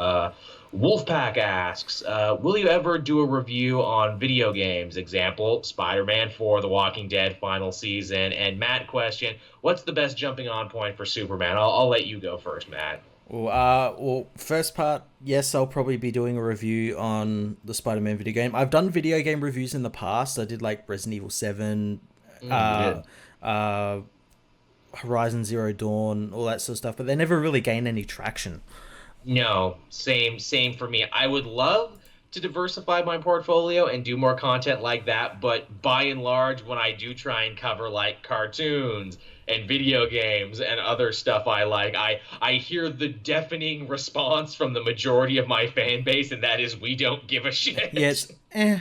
Wolfpack asks, will you ever do a review on video games? Example, Spider-Man 4, The Walking Dead final season. And Matt question, what's the best jumping on point for Superman? I'll let you go first, Matt. Well, first part, yes, I'll probably be doing a review on the Spider-Man video game. I've done video game reviews in the past. I did like Resident Evil 7, Yeah. uh, Horizon Zero Dawn, all that sort of stuff, but they never really gained any traction. No, same for me. I would love to diversify my portfolio and do more content like that, but by and large, when I do try and cover like cartoons and video games and other stuff I like, I hear the deafening response from the majority of my fan base, and that is we don't give a shit. Yes, eh.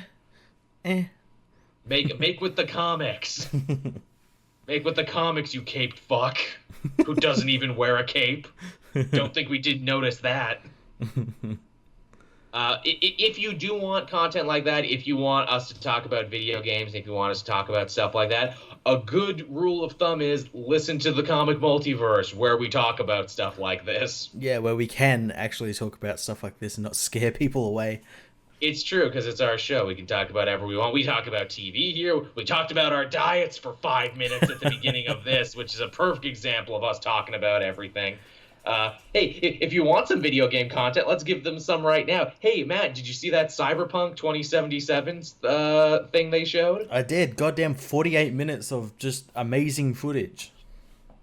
Make with the comics. Make with the comics, you caped fuck. Who doesn't even wear a cape? Don't think we didn't notice that. If you do want content like that, if you want us to talk about video games, if you want us to talk about stuff like that, a good rule of thumb is listen to the Comic Multiverse, where we talk about stuff like this. Yeah, where we can actually talk about stuff like this and not scare people away. It's true, because it's our show. We can talk about whatever we want. We talk about TV here. We talked about our diets for 5 minutes at the beginning of this, which is a perfect example of us talking about everything. Hey, if you want some video game content, let's give them some right now. Hey, Matt, did you see that Cyberpunk 2077 thing they showed? I did. Goddamn 48 minutes of just amazing footage.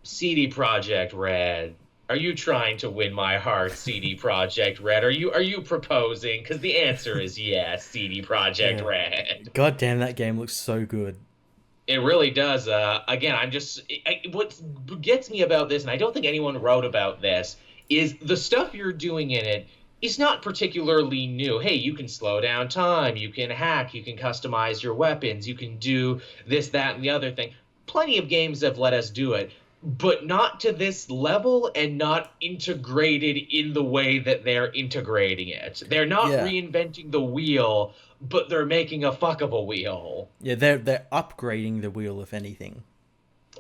CD Projekt Red. Are you trying to win my heart, CD Projekt Red? Are you proposing? Because the answer is yes, CD Projekt Yeah. Red. Goddamn, that game looks so good. It really does. Again, what gets me about this, and I don't think anyone wrote about this, is the stuff you're doing in it is not particularly new. Hey, you can slow down time, you can hack, you can customize your weapons, you can do this, that, and the other thing. Plenty of games have let us do it, but not to this level and not integrated in the way that they're integrating it. They're not Yeah. reinventing the wheel, but they're making a fuck of a wheel. Yeah, they're upgrading the wheel, if anything.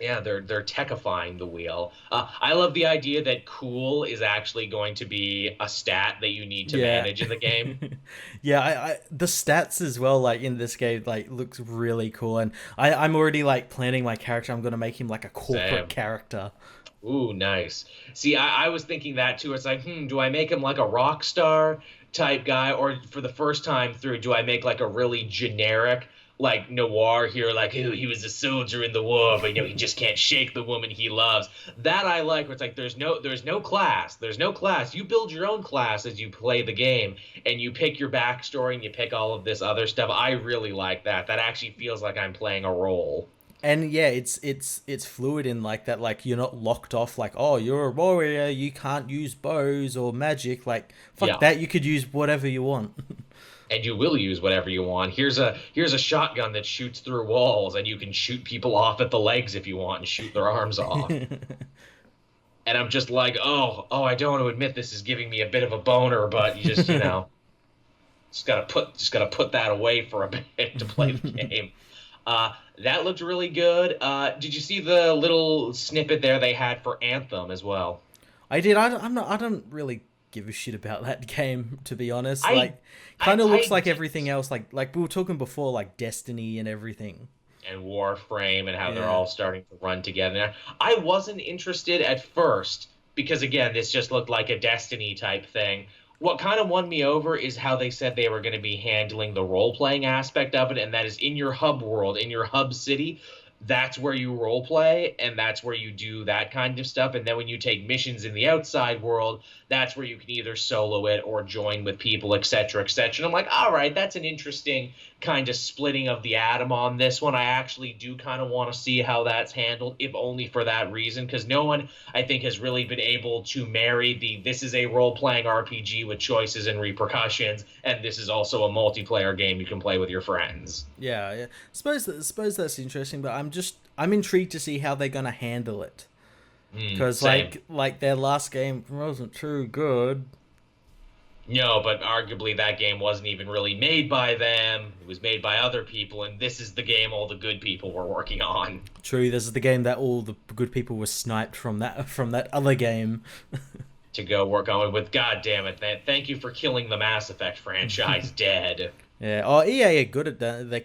Yeah, they're techifying the wheel. I love the idea that cool is actually going to be a stat that you need to Yeah. manage in the game. Yeah, I the stats as well, like in this game, like looks really cool, and I'm already like planning my character. I'm gonna make him like a corporate Same. character. Ooh, nice. See, I was thinking that too. It's like, do I make him like a rock star type guy, or for the first time through, do I make like a really generic, like noir hero, like, ooh, he was a soldier in the war, but he just can't shake the woman he loves. That I like. Where it's like there's no class. There's no class. You build your own class as you play the game, and you pick your backstory and you pick all of this other stuff. I really like that. That actually feels like I'm playing a role. And yeah, it's fluid in like that. Like you're not locked off. Like, oh, you're a warrior, you can't use bows or magic. Like fuck Yeah. that. You could use whatever you want. And you will use whatever you want. Here's a shotgun that shoots through walls, and you can shoot people off at the legs if you want and shoot their arms off. And I'm just like, I don't want to admit this is giving me a bit of a boner, but you just just gotta put that away for a bit to play the game. That looked really good. Did you see the little snippet there they had for Anthem as well? I did. I don't really give a shit about that game, to be honest. I Like, kind of looks I like everything else. Like we were talking before, like Destiny and everything. and Warframe and how they're Yeah. all starting to run together. I wasn't interested at first because again, this just looked like a Destiny type thing. What kind of won me over is how they said they were going to be handling the role playing aspect of it, and that is in your hub world, in your hub city. That's where you role play, and that's where you do that kind of stuff. And then when you take missions in the outside world, that's where you can either solo it or join with people, etc., etc. And I'm like, all right, that's an interesting kind of splitting of the atom on this one. I actually do kind of want to see how that's handled, if only for that reason, because no one, I think, has really been able to marry the this is a role playing RPG with choices and repercussions, and this is also a multiplayer game you can play with your friends. Yeah, yeah. Suppose that's interesting, but I'm intrigued to see how they're gonna handle it. Because Same. like their last game wasn't too good. No, but arguably that game wasn't even really made by them. It was made by other people, and this is the game all the good people were working on. True, this is the game that all the good people were sniped from that other game. To go work on it with. God damn it! Thank you for killing the Mass Effect franchise dead Yeah. Oh, EA are good at that. They've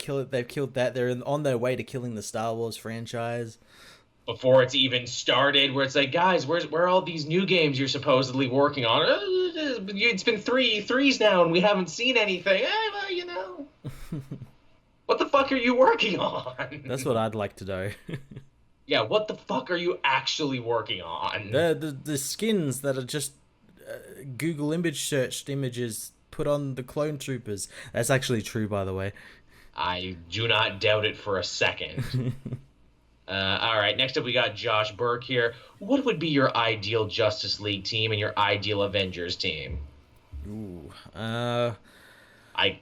killed that. On their way to killing the Star Wars franchise. before it's even started. Where it's like, guys, where are all these new games you're supposedly working on? It's been threes now, and we haven't seen anything. Well, what the fuck are you working on? That's what I'd like to know. Yeah, what the fuck are you actually working on? The skins that are just Google image searched images put on the clone troopers. That's actually true, by the way. I do not doubt it for a second. All right, next up we got Josh Burke here. What would be your ideal Justice League team and your ideal Avengers team? Ooh. I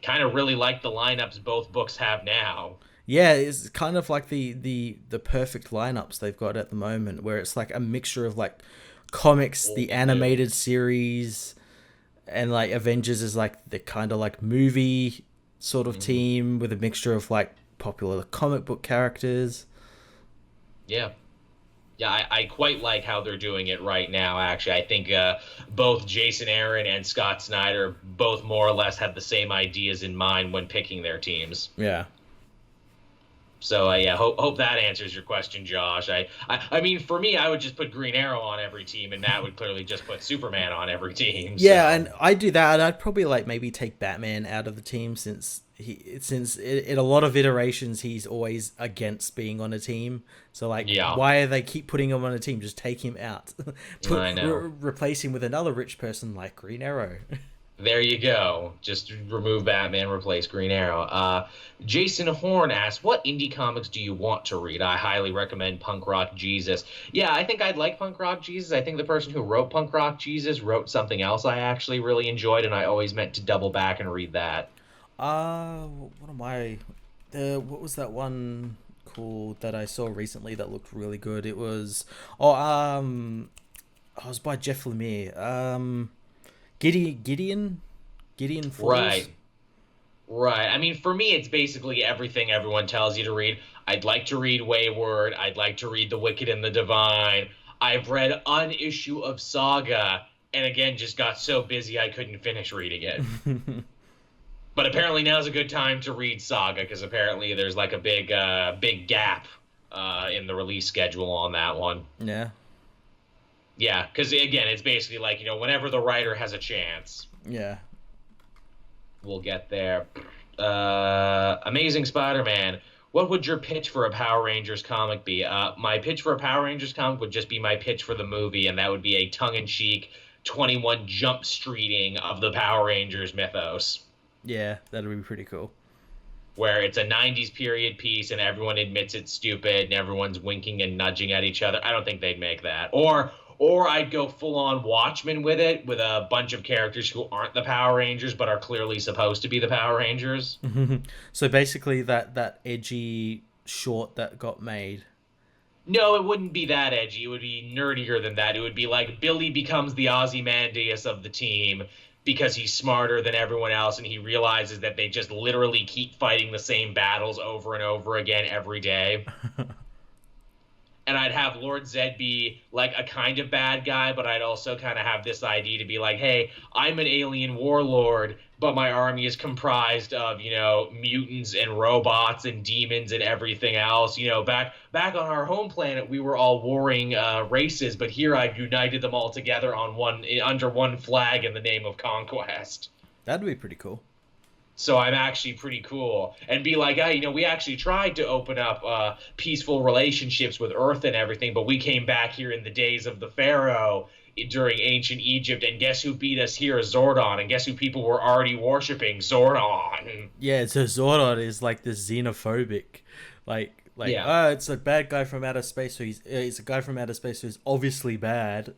kind of really like the lineups both books have now. Yeah, it's kind of like the perfect lineups they've got at the moment, where it's like a mixture of like comics, the animated series, and like Avengers is like the kind of like movie sort of team with a mixture of like popular comic book characters. Yeah. Yeah, I quite like how they're doing it right now, actually. I think both Jason Aaron and Scott Snyder both more or less had the same ideas in mind when picking their teams. Yeah. So, yeah, hope that answers your question, Josh. I mean, for me, I would just put Green Arrow on every team, and Matt would clearly just put Superman on every team. Yeah, so. and I do that, and I'd probably like maybe take Batman out of the team since in a lot of iterations he's always against being on a team. So like, Yeah. why are they keep putting him on a team? Just take him out. I know. Replace him with another rich person like Green Arrow. There you go. Just remove Batman, replace Green Arrow. Jason Horn asks, what indie comics do you want to read? I highly recommend Punk Rock Jesus. Yeah, I think I'd like Punk Rock Jesus. I think the person who wrote Punk Rock Jesus wrote something else I actually really enjoyed, and I always meant to double back and read that. What am I? What was that one called that I saw recently that looked really good? It was it was by Jeff Lemire. Gideon Falls. Right. Right. I mean, for me, it's basically everything everyone tells you to read. I'd like to read Wayward. I'd like to read The Wicked and the Divine. I've read an issue of Saga, and again, just got so busy I couldn't finish reading it. But apparently now's a good time to read Saga, because apparently there's like a big gap in the release schedule on that one. Yeah. Yeah, because again, it's basically like, whenever the writer has a chance. Yeah. We'll get there. Amazing Spider-Man. What would your pitch for a Power Rangers comic be? My pitch for a Power Rangers comic would just be my pitch for the movie, and that would be a tongue-in-cheek 21 jump streeting of the Power Rangers mythos. Yeah, that'd be pretty cool. Where it's a 90s period piece and everyone admits it's stupid and everyone's winking and nudging at each other. I don't think they'd make that. Or I'd go full-on Watchmen with it, with a bunch of characters who aren't the Power Rangers but are clearly supposed to be the Power Rangers. So basically that edgy short that got made. No, it wouldn't be that edgy. It would be nerdier than that. It would be like Billy becomes the Ozymandias of the team because he's smarter than everyone else, and he realizes that they just literally keep fighting the same battles over and over again every day. and I'd have Lord Zed be like a kind of bad guy, but I'd also kind of have this idea to be like, hey, I'm an alien warlord, but my army is comprised of, mutants and robots and demons and everything else. Back on our home planet, we were all warring races, but here I've united them all together on one under one flag in the name of conquest. That'd be pretty cool. So I'm actually pretty cool, and be like, hey, we actually tried to open up peaceful relationships with Earth and everything, but we came back here in the days of the Pharaoh during ancient Egypt, and guess who beat us here? Zordon, and guess who people were already worshiping? Zordon. Yeah, so Zordon is like the xenophobic, Yeah. it's a bad guy from outer space, so he's a guy from outer space who's obviously bad.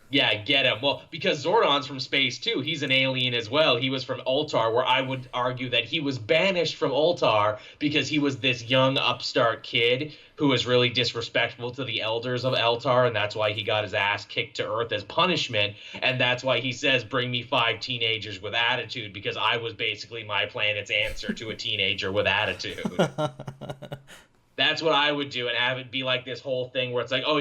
Yeah, get him. Well, because Zordon's from space too. He's an alien as well. He was from Ultar, where I would argue that he was banished from Ultar because he was this young upstart kid who was really disrespectful to the elders of Eltar, and that's why he got his ass kicked to Earth as punishment. And that's why he says, "Bring me 5 teenagers with attitude," because I was basically my planet's answer to a teenager with attitude. That's what I would do, and have it be like this whole thing where it's like, oh,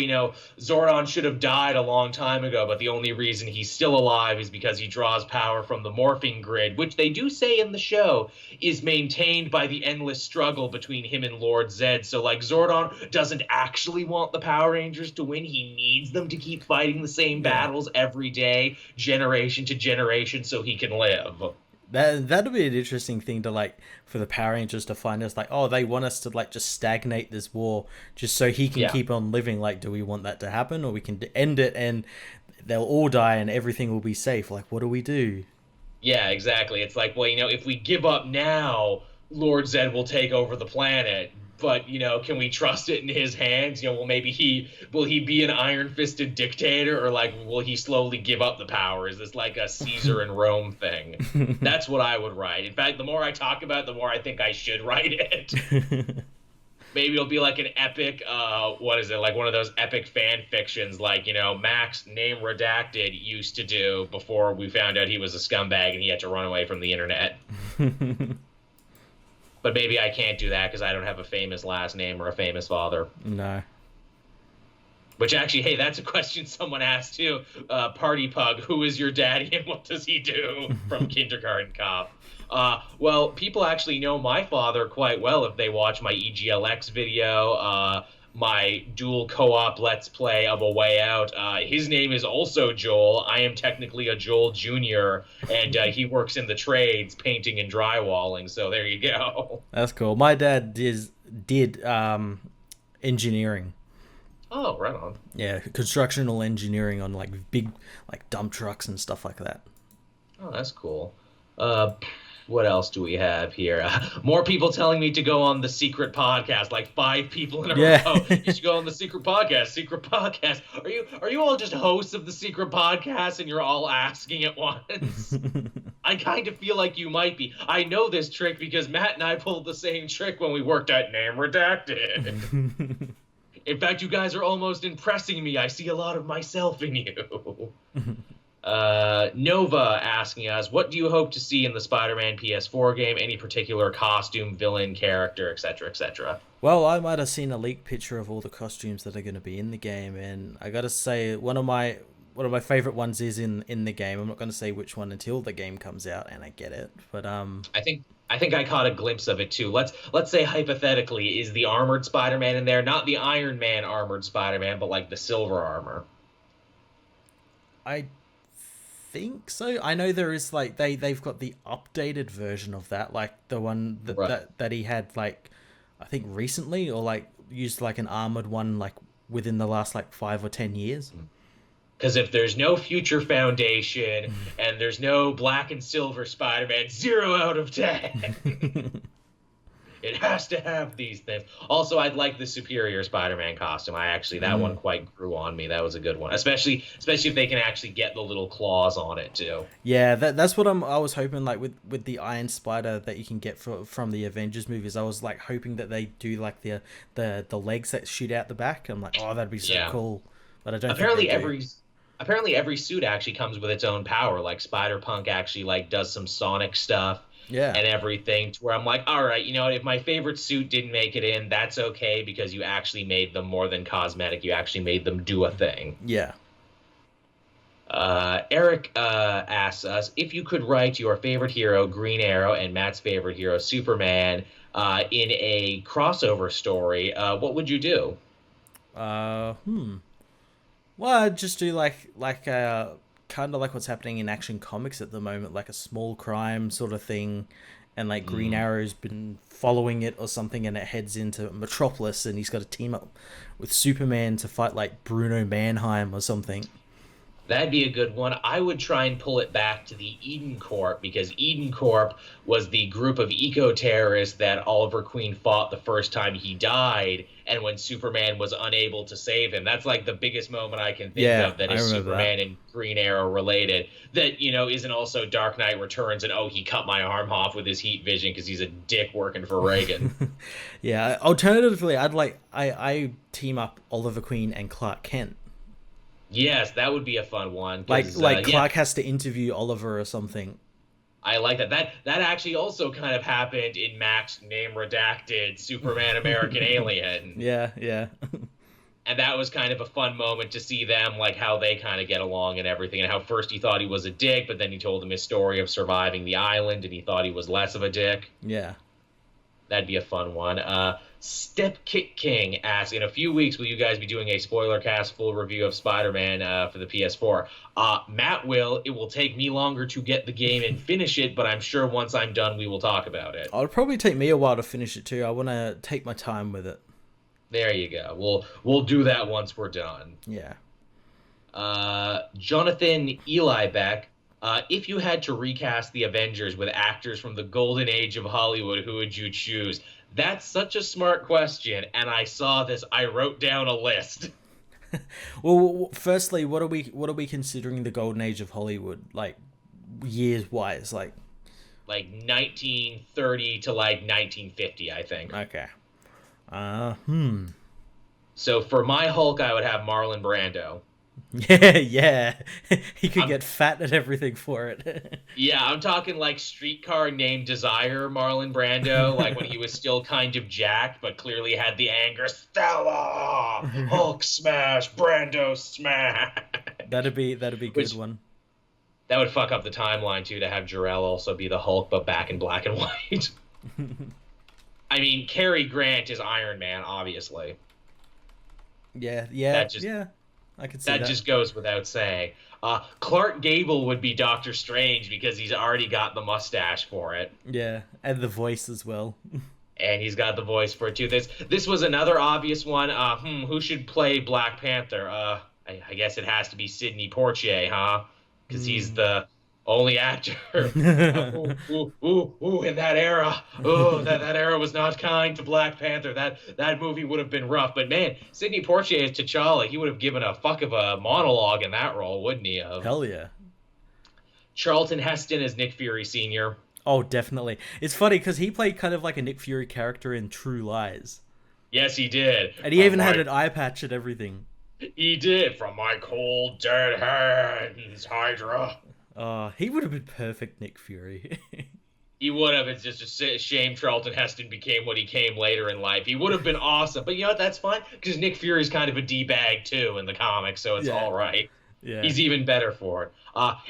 Zordon should have died a long time ago, but the only reason he's still alive is because he draws power from the morphing grid, which they do say in the show is maintained by the endless struggle between him and Lord Zed. So, like, Zordon doesn't actually want the Power Rangers to win. He needs them to keep fighting the same battles every day, generation to generation, so he can live. That'd be an interesting thing to for the Power Rangers to find us they want us to just stagnate this war just so he can keep on living. Do we want that to happen, or we can end it and they'll all die and everything will be safe? What do we do? Yeah, exactly. It's like, well, if we give up now, Lord Zed will take over the planet. But, can we trust it in his hands? Maybe will he be an iron-fisted dictator, or will he slowly give up the power? Is this like a Caesar in Rome thing? That's what I would write. In fact, the more I talk about it, the more I think I should write it. Maybe it'll be like an epic, what is it? Like one of those epic fan fictions, Max, name redacted, used to do before we found out he was a scumbag and he had to run away from the internet. But maybe I can't do that because I don't have a famous last name or a famous father. No. Which actually, hey, that's a question someone asked too. Party Pug, who is your daddy and what does he do? From Kindergarten Cop. Well, people actually know my father quite well if they watch my EGLX video, my dual co-op Let's Play of A Way Out. His name is also Joel. I am technically a Joel Jr., and he works in the trades, painting and drywalling, so there you go. That's cool. My dad did engineering. Oh, right on. Yeah, constructional engineering on big dump trucks and stuff like that. Oh, that's cool. What else do we have here? More people telling me to go on the secret podcast, 5 people in a row. You should go on the secret podcast. Secret podcast. Are you all just hosts of the secret podcast and you're all asking at once? I kind of feel like you might be. I know this trick because Matt and I pulled the same trick when we worked at Name Redacted. In fact, you guys are almost impressing me. I see a lot of myself in you. Nova asking us, what do you hope to see in the Spider-Man PS4 game? Any particular costume, villain, character, etc., etc.? Well, I might have seen a leaked picture of all the costumes that are going to be in the game, and I gotta say, one of my favorite ones is in the game. I'm not going to say which one until the game comes out, and I get it. But I think I caught a glimpse of it too. Let's say hypothetically, is the armored Spider-Man in there? Not the Iron Man armored Spider-Man, but the silver armor. I think so. I know there is they've got the updated version of that, the one that he had I think recently, or used an armored one within the last 5 or 10 years. Because if there's no Future Foundation and there's no Black and Silver Spider-Man, 0 out of 10. It has to have these things. Also, I'd like the Superior Spider-Man costume. That one quite grew on me. That was a good one, especially if they can actually get the little claws on it too. Yeah, that's what I was hoping with the Iron Spider that you can get from the Avengers movies. I was hoping that they do the legs that shoot out the back. I'm oh, that'd be so cool. But I don't. Apparently every suit actually comes with its own power. Spider-Punk actually does some sonic stuff. Yeah. and everything, to where I'm like, all right, if my favorite suit didn't make it in, that's okay because you actually made them more than cosmetic. You actually made them do a thing. Yeah. Eric asks us if you could write your favorite hero, Green Arrow, and Matt's favorite hero, Superman, in a crossover story, what would you do? Hmm. Well, I'd just do like kind of like what's happening in Action Comics at the moment, like a small crime sort of thing, and like Green Mm. Arrow's been following it or something, and it heads into Metropolis, and he's got to team up with Superman to fight like Bruno Mannheim or something. That'd be a good one. I would try and pull it back to the Eden Corp because Eden Corp was the group of eco-terrorists that Oliver Queen fought the first time he died, and when Superman was unable to save him. That's like the biggest moment I can think Yeah, of that I is remember that. Superman and Green Arrow related. That, isn't also Dark Knight Returns and, oh, he cut my arm off with his heat vision because he's a dick working for Reagan. Yeah. Alternatively, I team up Oliver Queen and Clark Kent. Yes, that would be a fun one Like because, like yeah, Clark has to interview Oliver or something. I like that. That actually also kind of happened in Max Name Redacted Superman American Alien. Yeah, yeah. And that was kind of a fun moment to see them, like how they kind of get along and everything, and how first he thought he was a dick, but then he told him his story of surviving the island and he thought he was less of a dick. Yeah. That'd be a fun one. Step Kick King asks, in a few weeks, will you guys be doing a spoiler cast full review of Spider-Man for the PS4? Matt will. It will take me longer to get the game and finish it, but I'm sure once I'm done, we will talk about it. It'll probably take me a while to finish it too. I want to take my time with it. There you go. We'll do that once we're done. Yeah. Jonathan Eli Beck, if you had to recast the Avengers with actors from the golden age of Hollywood, who would you choose? That's such a smart question, and I saw this. I wrote down a list. Well, firstly, what are we considering the golden age of Hollywood, like years wise? Like, Like 1930 to like 1950, I think. okay. Hmm. So for my Hulk, I would have Marlon Brando. Yeah, yeah. He could I'm get fat and everything for it. Yeah, I'm talking like Streetcar Named Desire, Marlon Brando, like when he was still kind of jacked, but clearly had the anger. Stella, Hulk smash, Brando smash. That'd be a good Which one. that would fuck up the timeline too to have Jarrell also be the Hulk, but back in black and white. I mean, Cary Grant is Iron Man, obviously. Yeah, yeah, That just yeah. I can see that that. just goes without saying. Clark Gable would be Doctor Strange because he's already got the mustache for it. Yeah, and the voice as well. And he's got the voice for it too. This was another obvious one. Who should play Black Panther? I guess it has to be Sidney Poitier, huh? Because he's Hmm. the only actor. In that era. Oh, that era was not kind to Black Panther. That movie would have been rough. But man, Sidney Poitier as T'Challa, he would have given a fuck of a monologue in that role, wouldn't he? Have Hell yeah. Charlton Heston as Nick Fury Sr. Oh, definitely. It's funny because he played kind of like a Nick Fury character in True Lies, Yes, he did. and he even had an eye patch and everything. He did. From my cold, dead hands, Hydra. He would have been perfect Nick Fury. He would have. It's just a shame Charlton Heston became what he came later in life. He would have been awesome. But you know what? That's fine because Nick Fury's kind of a D-bag too in the comics, so it's Yeah, all right. yeah. He's even better for it.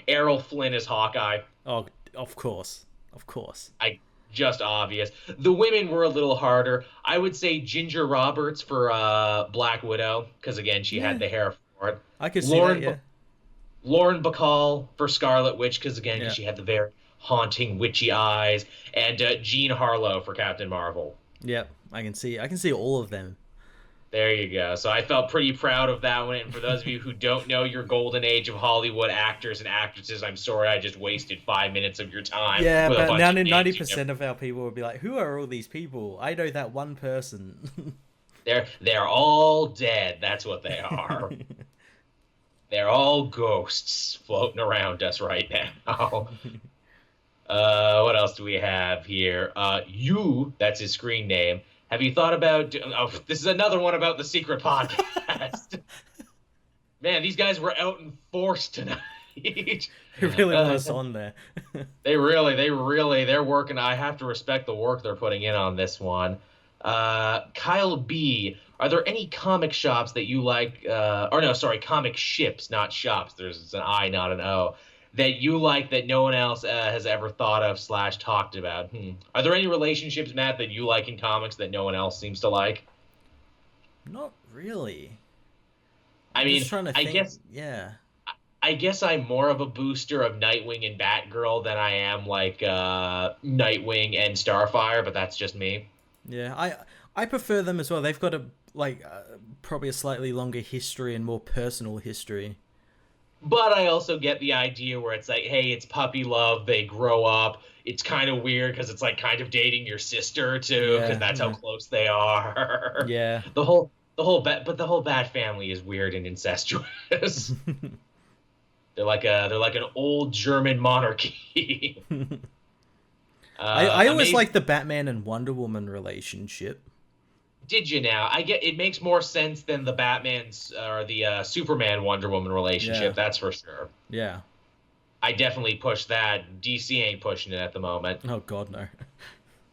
Errol Flynn is Hawkeye. Oh, of course, of course. I Just obvious. The women were a little harder. I would say Ginger Roberts for Black Widow because again she Yeah, had the hair for it. I could see that. Lauren Yeah, Lauren Bacall for Scarlet Witch because again yeah, she had the very haunting witchy eyes, and Jean Harlow for Captain Marvel. yeah. I can see all of them. There you go. So I felt pretty proud of that one. And for those of you who don't know your golden age of Hollywood actors and actresses, I'm sorry I just wasted 5 minutes of your time Yeah, with a but bunch of ninety names. percent of our people would be like, "Who are all these people? I know that one person." They're all dead. That's what they are. They're all ghosts floating around us right now. What else do we have here? That's his screen name. Have you thought about? Oh, this is another one about the secret podcast. Man, these guys were out in force tonight. Who really want Uh, us on there? they're working. I have to respect the work they're putting in on this one. Kyle B, are there any comic shops that you like? Or no, sorry, comic ships, not shops. There's an I, not an O. That you like that no one else has ever thought of slash talked about. Are there any relationships, Matt, that you like in comics that no one else seems to like? Not really. I I'm just mean, trying to I think. guess Yeah. I guess I'm more of a booster of Nightwing and Batgirl than I am like Nightwing and Starfire, but that's just me. Yeah. I prefer them as well. They've got a like probably a slightly longer history and more personal history. But I also get the idea where it's like, hey, it's puppy love. They grow up. It's kind of weird because it's like kind of dating your sister too, because Yeah. that's how Yeah. close they are. Yeah. The whole Bat family is weird and incestuous. They're like an old German monarchy. I always Amazing. like the Batman and Wonder Woman relationship. Did you now? I get it makes more sense than the Batman's or the Superman Wonder Woman Yeah. relationship. That's for sure. Yeah. I definitely push that. DC ain't pushing it at the moment. Oh God, no.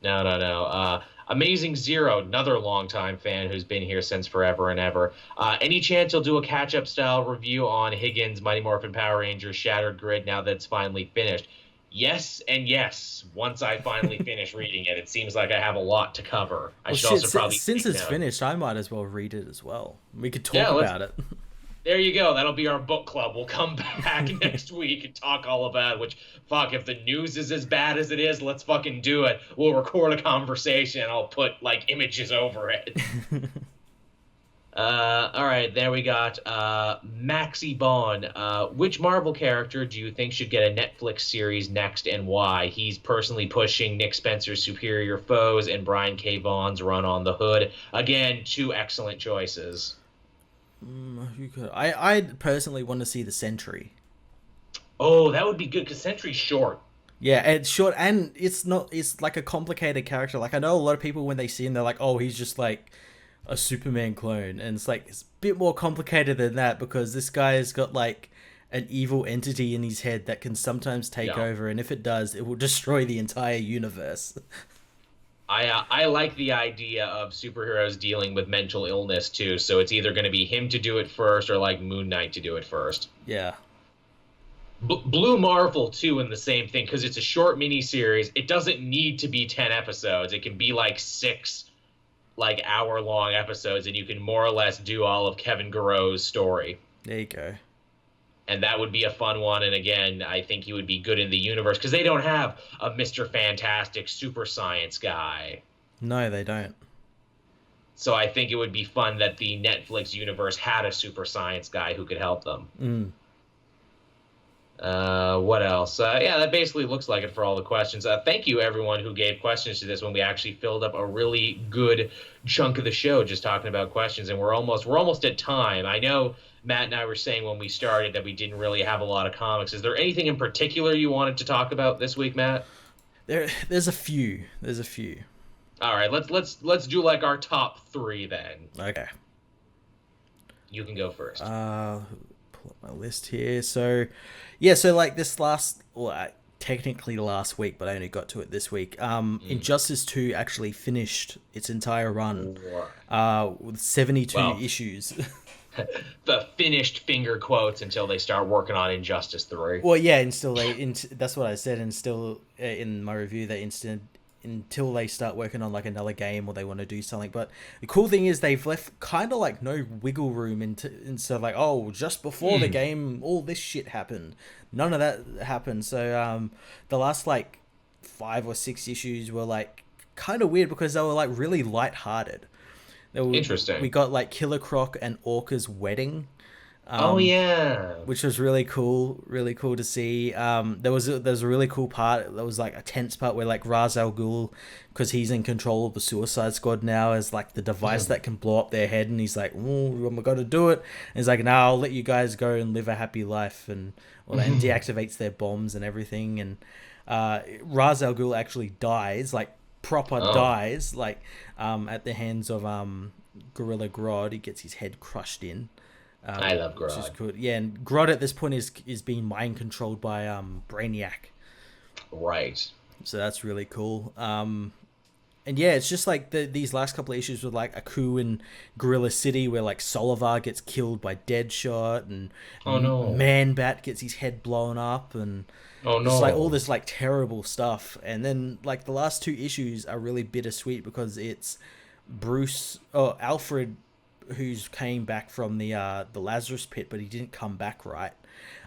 No, no, no. Amazing Zero, another longtime fan who's been here since forever and ever. Any chance you'll do a catch-up style review on Higgins' Mighty Morphin Power Rangers Shattered Grid now that it's finally finished? Yes and yes. Once I finally finish reading it, it seems like I have a lot to cover. I Well, should shit. also probably Since take it's notes. finished, I might as well read it as well. We could talk Yeah, let's. about it. There you go. That'll be our book club. We'll come back next week and talk all about it, which, fuck, if the news is as bad as it is, let's fucking do it. We'll record a conversation and I'll put, like, images over it. All right, there we got Maxi Bond. Which Marvel character do you think should get a Netflix series next and why? He's personally pushing Nick Spencer's Superior Foes and Brian K. Vaughan's Run on the Hood. Again, two excellent choices. You could. I personally want to see the Sentry. Oh, that would be good because Sentry's short. Yeah, it's short and it's not. It's like a complicated character. Like I know a lot of people when they see him, they're like, "Oh, he's just like a Superman clone," and it's like it's a bit more complicated than that because this guy's got like an evil entity in his head that can sometimes take Yeah. over, and if it does, it will destroy the entire universe. I like the idea of superheroes dealing with mental illness too. So it's either going to be him to do it first or like Moon Knight to do it first. Yeah, Blue Marvel too, in the same thing because it's a short miniseries. It doesn't need to be 10 episodes. It can be like six, like hour-long episodes, and you can more or less do all of Kevin Garreau's story. there you go. And that would be a fun one. And again, I think he would be good in the universe because they don't have a Mr. Fantastic super science guy. No, they don't. So I think it would be fun that the Netflix universe had a super science guy who could help them. Mm. What else? Yeah, that basically looks like it for all the questions. Thank you, everyone who gave questions to this one. We actually filled up a really good chunk of the show just talking about questions, and we're almost at time. I know Matt and I were saying when we started that we didn't really have a lot of comics. Is there anything in particular you wanted to talk about this week, Matt? There's a few. There's a few. All right, let's do like our top three then. Okay. You can go first. Pull up my list here. So, yeah. So like this last, well, technically last week, but I only got to it this week. Injustice 2 actually finished its entire run. With 72 issues. The finished finger quotes until they start working on Injustice 3. Well, yeah, and still that's what I said, and still in my review they until they start working on like another game or they want to do something. But the cool thing is they've left kind of like no wiggle room into like, oh, just before the game all this shit happened. None of that happened. So the last like 5 or 6 issues were like kind of weird because they were like really lighthearted. Interesting. We got like Killer Croc and Orca's wedding. Oh yeah, Which was really cool to see. There was a really cool part. There was like a tense part where like Ra's al Ghul, because he's in control of the Suicide Squad now, as like the device that can blow up their head, and he's like, "Oh, am I gonna do it?" And he's like, "No, I'll let you guys go and live a happy life," and and deactivates their bombs and everything. And Ra's al Ghul actually dies, like proper dies, like at the hands of Gorilla Grodd. He gets his head crushed in. I love which is Grodd. good. Yeah, and Grodd at this point is being mind controlled by Brainiac, Right. so that's really cool. And yeah, it's just like these last couple of issues with like Aku in Gorilla City, where like Solivar gets killed by Deadshot, and Oh no. Man Bat gets his head blown up, and Oh just like all no. this like terrible stuff. And then like the last two issues are really bittersweet because it's Bruce or Alfred who's came back from the Lazarus pit, but he didn't come back right.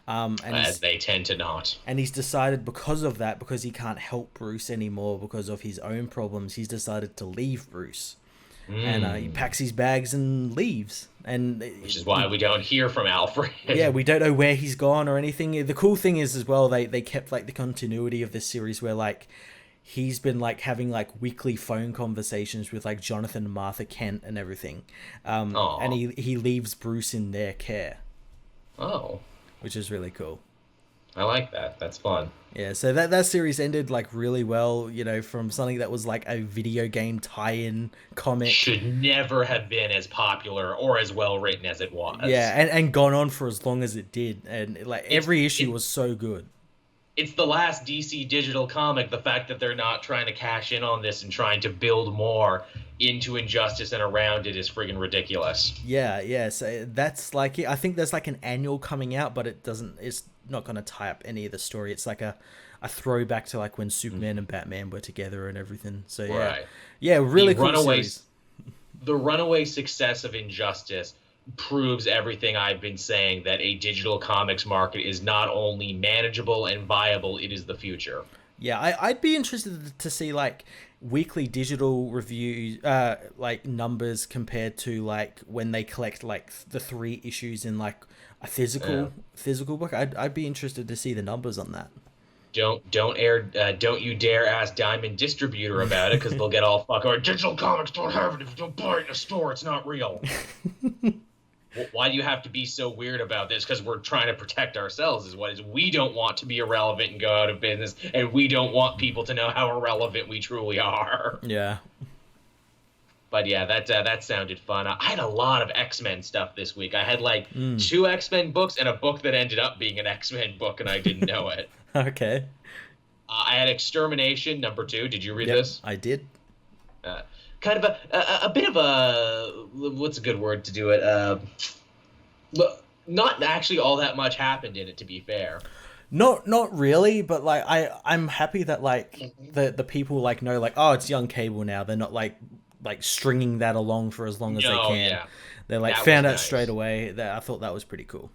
And As they tend to not. he's decided because of that, because he can't help Bruce anymore because of his own problems, he's decided to leave Bruce, and he Mm. packs his bags and leaves. And Which is why we don't hear from Alfred. yeah, we don't know where he's gone or anything. The cool thing is as well, they kept like the continuity of this series where like he's been like having like weekly phone conversations with like Jonathan and Martha Kent and everything, and Aw. he leaves Bruce in their care, Oh. which is really cool. I like that. That's fun. Yeah, so that series ended like really well, you know, from something that was like a video game tie-in comic. Should never have been as popular or as well written as it Yeah, was. and gone on for as long as it did, and like It's every issue it, was so good. it's the last DC digital comic. The fact that they're not trying to cash in on this and trying to build more into Injustice and around it is friggin' ridiculous. Yeah, yeah. So that's like I think there's like an annual coming out, but it doesn't. It's not going to tie up any of the story. It's like a throwback to like when Superman and Batman were together and everything. So yeah, Right. yeah, really The cool runaway series. the runaway success of Injustice proves everything I've been saying, that a digital comics market is not only manageable and viable, it is the future. Yeah, I'd be interested to see like weekly digital review like numbers compared to like when they collect like the 3 issues in like a Yeah. physical book. I'd be interested to see the numbers on that. Don't you dare ask Diamond Distributor about it, because they'll get all fuck. Or digital comics don't have it. If you don't buy it in a store, it's not real. Why do you have to be so weird about this? Because we're trying to protect ourselves. Is what is we don't want to be irrelevant and go out of business, and we don't want people to know how irrelevant we truly are. Yeah. But yeah, that sounded fun. I had a lot of X-Men stuff this week. I had like Mm. 2 X-Men books and a book that ended up being an X-Men book, and I didn't know it. Okay. I had Extermination #2. Did you read Yep, this? I did. Uh, kind of a bit of a, what's a good word to do it? Look, not actually all that much happened in it, to be fair. Not really, but like I'm happy that like the people like know like, oh, it's Young Cable now. They're not like stringing that along for as long as they No, can. yeah, They like that was found out nice. straight away. That I thought that was pretty cool.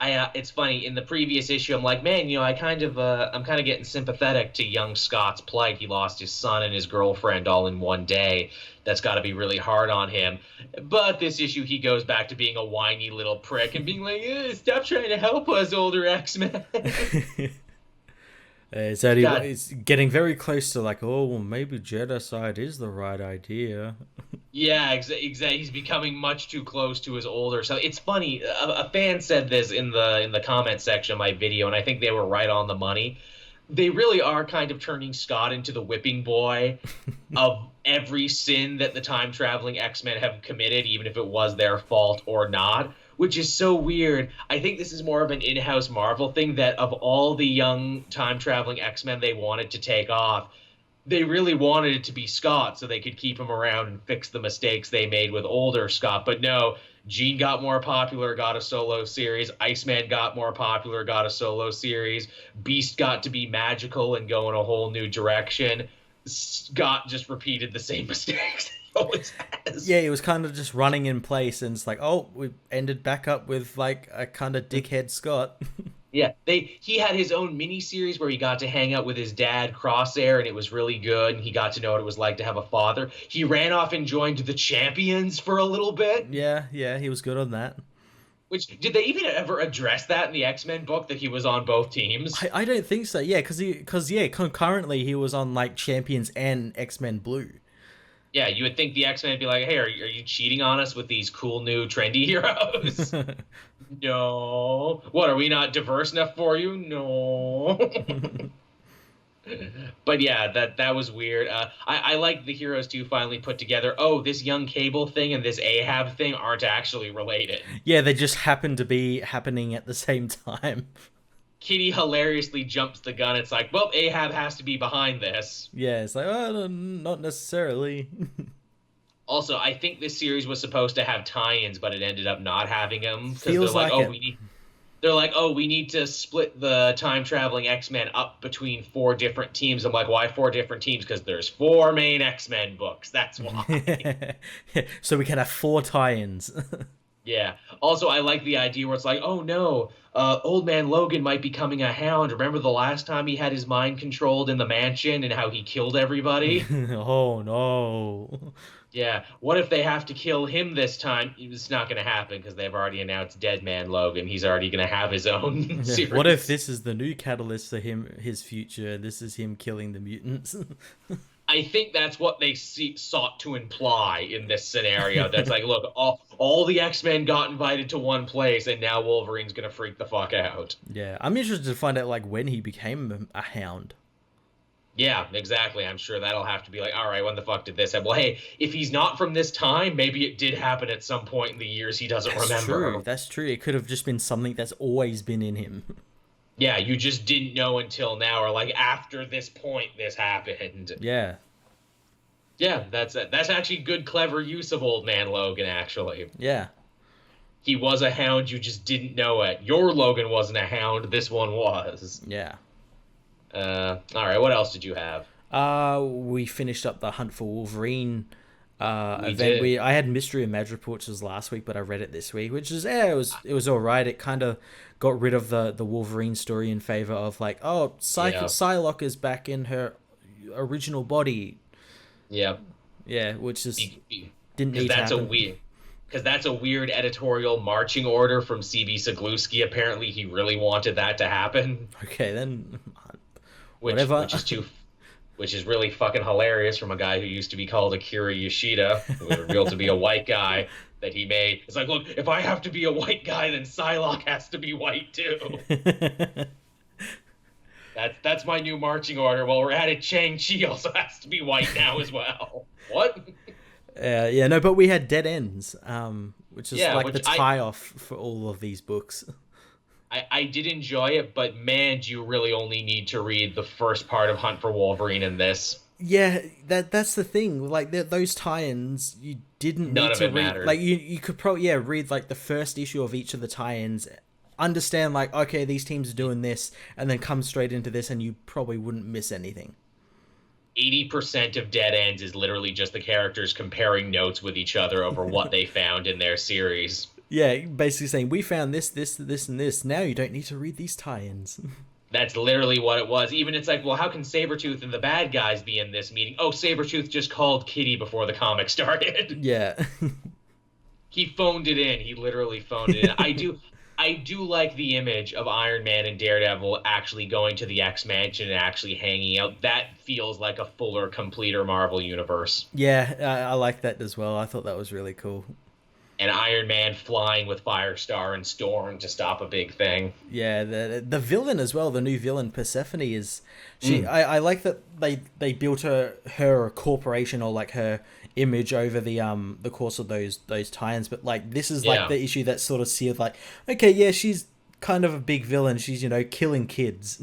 It's funny, in the previous issue, I'm like, man, I'm kind of getting sympathetic to young Scott's plight. He lost his son and his girlfriend all in one day. That's got to be really hard on him. But this issue, he goes back to being a whiny little prick and being like, stop trying to help us, older X-Men. So God, he's getting very close to like, oh, well, maybe genocide is the right idea. yeah, exactly. He's becoming much too close to his older self. It's funny. A fan said this in the comment section of my video, and I think they were right on the money. They really are kind of turning Scott into the whipping boy of every sin that the time traveling X-Men have committed, even if it was their fault or not, which is so weird. I think this is more of an in-house Marvel thing, that of all the young time traveling X-Men they wanted to take off, they really wanted it to be Scott so they could keep him around and fix the mistakes they made with older Scott. But no, Jean got more popular, got a solo series. Iceman got more popular, got a solo series. Beast got to be magical and go in a whole new direction. Scott just repeated the same mistakes he always has. Yeah, he was kind of just running in place, and it's like, oh, we ended back up with like a kind of dickhead Scott. Yeah, he had his own mini series where he got to hang out with his dad Crosshair, and it was really good, and he got to know what it was like to have a father. He ran off and joined the Champions for a little bit. Yeah, he was good on that. Which, did they even ever address that in the X-Men book, that he was on both teams? I don't think so. Yeah, because concurrently he was on like Champions and X-Men Blue. Yeah, you would think the X-Men would be like, hey, are you cheating on us with these cool new trendy heroes? No. What, are we not diverse enough for you? No. But yeah, that was weird. I like the Heroes 2 finally put together. Oh, this young Cable thing and this Ahab thing aren't actually related. Yeah, they just happen to be happening at the same time. Kitty hilariously jumps the gun. It's like, well, Ahab has to be behind this. Yeah, it's like, oh, no, not necessarily. Also, I think this series was supposed to have tie-ins, but it ended up not having them because they're Feels like, like oh, it. we need. They're like, oh, we need to split the time traveling X-Men up between four different teams. I'm like, why four different teams? Because there's four main X-Men books. That's why. So we can have four tie-ins. Yeah. Also, I like the idea where it's like, oh no, Old Man Logan might becoming a hound. Remember the last time he had his mind controlled in the mansion and how he killed everybody? Oh no. Yeah. What if they have to kill him this time? It's not going to happen because they've already announced Dead Man Logan. He's already going to have his own What if series. this is the new catalyst for him, his future? This is him killing the mutants. I think that's what they sought to imply in this scenario. That's like, look, all the X-Men got invited to one place, and now Wolverine's going to freak the fuck out. Yeah, I'm interested to find out like when he became a hound. Yeah, exactly. I'm sure that'll have to be like, all right, when the fuck did this happen? Well, hey, if he's not from this time, maybe it did happen at some point in the years he doesn't That's true. remember. That's true. It could have just been something that's always been in him. Yeah, you just didn't know until now, or like after this point, this happened. Yeah. Yeah, that's actually good, clever use of Old Man Logan. Actually, Yeah. he was a hound, you just didn't know it. Your Logan wasn't a hound. This one was. Yeah. All right, what else did you have? We finished up the Hunt for Wolverine We event. did. I had Mystery and Mad Reports was last week, but I read it this week, which is it was all right. It kind of got rid of the Wolverine story in favor of like, oh, Yeah, Psylocke is back in her original body. yeah. Yeah, which is didn't Because need to that's a happen. weird. Because that's a weird editorial marching order from CB Cegluski. Apparently, he really wanted that to happen, Okay, then which whatever. which is too, which is really fucking hilarious from a guy who used to be called Akira Yoshida, who was revealed to be a white guy that he made. It's like, look, if I have to be a white guy, then Psylocke has to be white too. That's my new marching order. Well, we're at it. Chi also has to be white now as well. What? Yeah, no, but we had Dead Ends, which is Yeah, like the which tie off for all of these books. I did enjoy it, but man, do you really only need to read the first part of Hunt for Wolverine in this? Yeah, that's the thing. Like those tie-ins, you didn't None need of to it read. mattered. Like you could probably read like the first issue of each of the tie-ins, understand like okay these teams are doing this, and then come straight into this, and you probably wouldn't miss anything. 80% of Dead Ends is literally just the characters comparing notes with each other over what they found in their series. Yeah, basically saying we found this, and this. Now you don't need to read these tie-ins. That's literally what it was. Even it's like, well, how can Sabretooth and the bad guys be in this meeting? Oh, Sabretooth just called Kitty before the comic started. Yeah. He phoned it in. He literally phoned it in. I do like the image of Iron Man and Daredevil actually going to the X Mansion and actually hanging out. That feels like a fuller, completer Marvel universe. Yeah, I like that as well. I thought that was really cool. And Iron Man flying with Firestar and Storm to stop a big thing. Yeah, the villain as well, the new villain Persephone is she. Mm. I like that they built her a corporation or like her image over the course of those tie-ins, but like this is like Yeah. the issue that's sort of sealed. Like, okay, yeah, she's kind of a big villain. She's killing kids.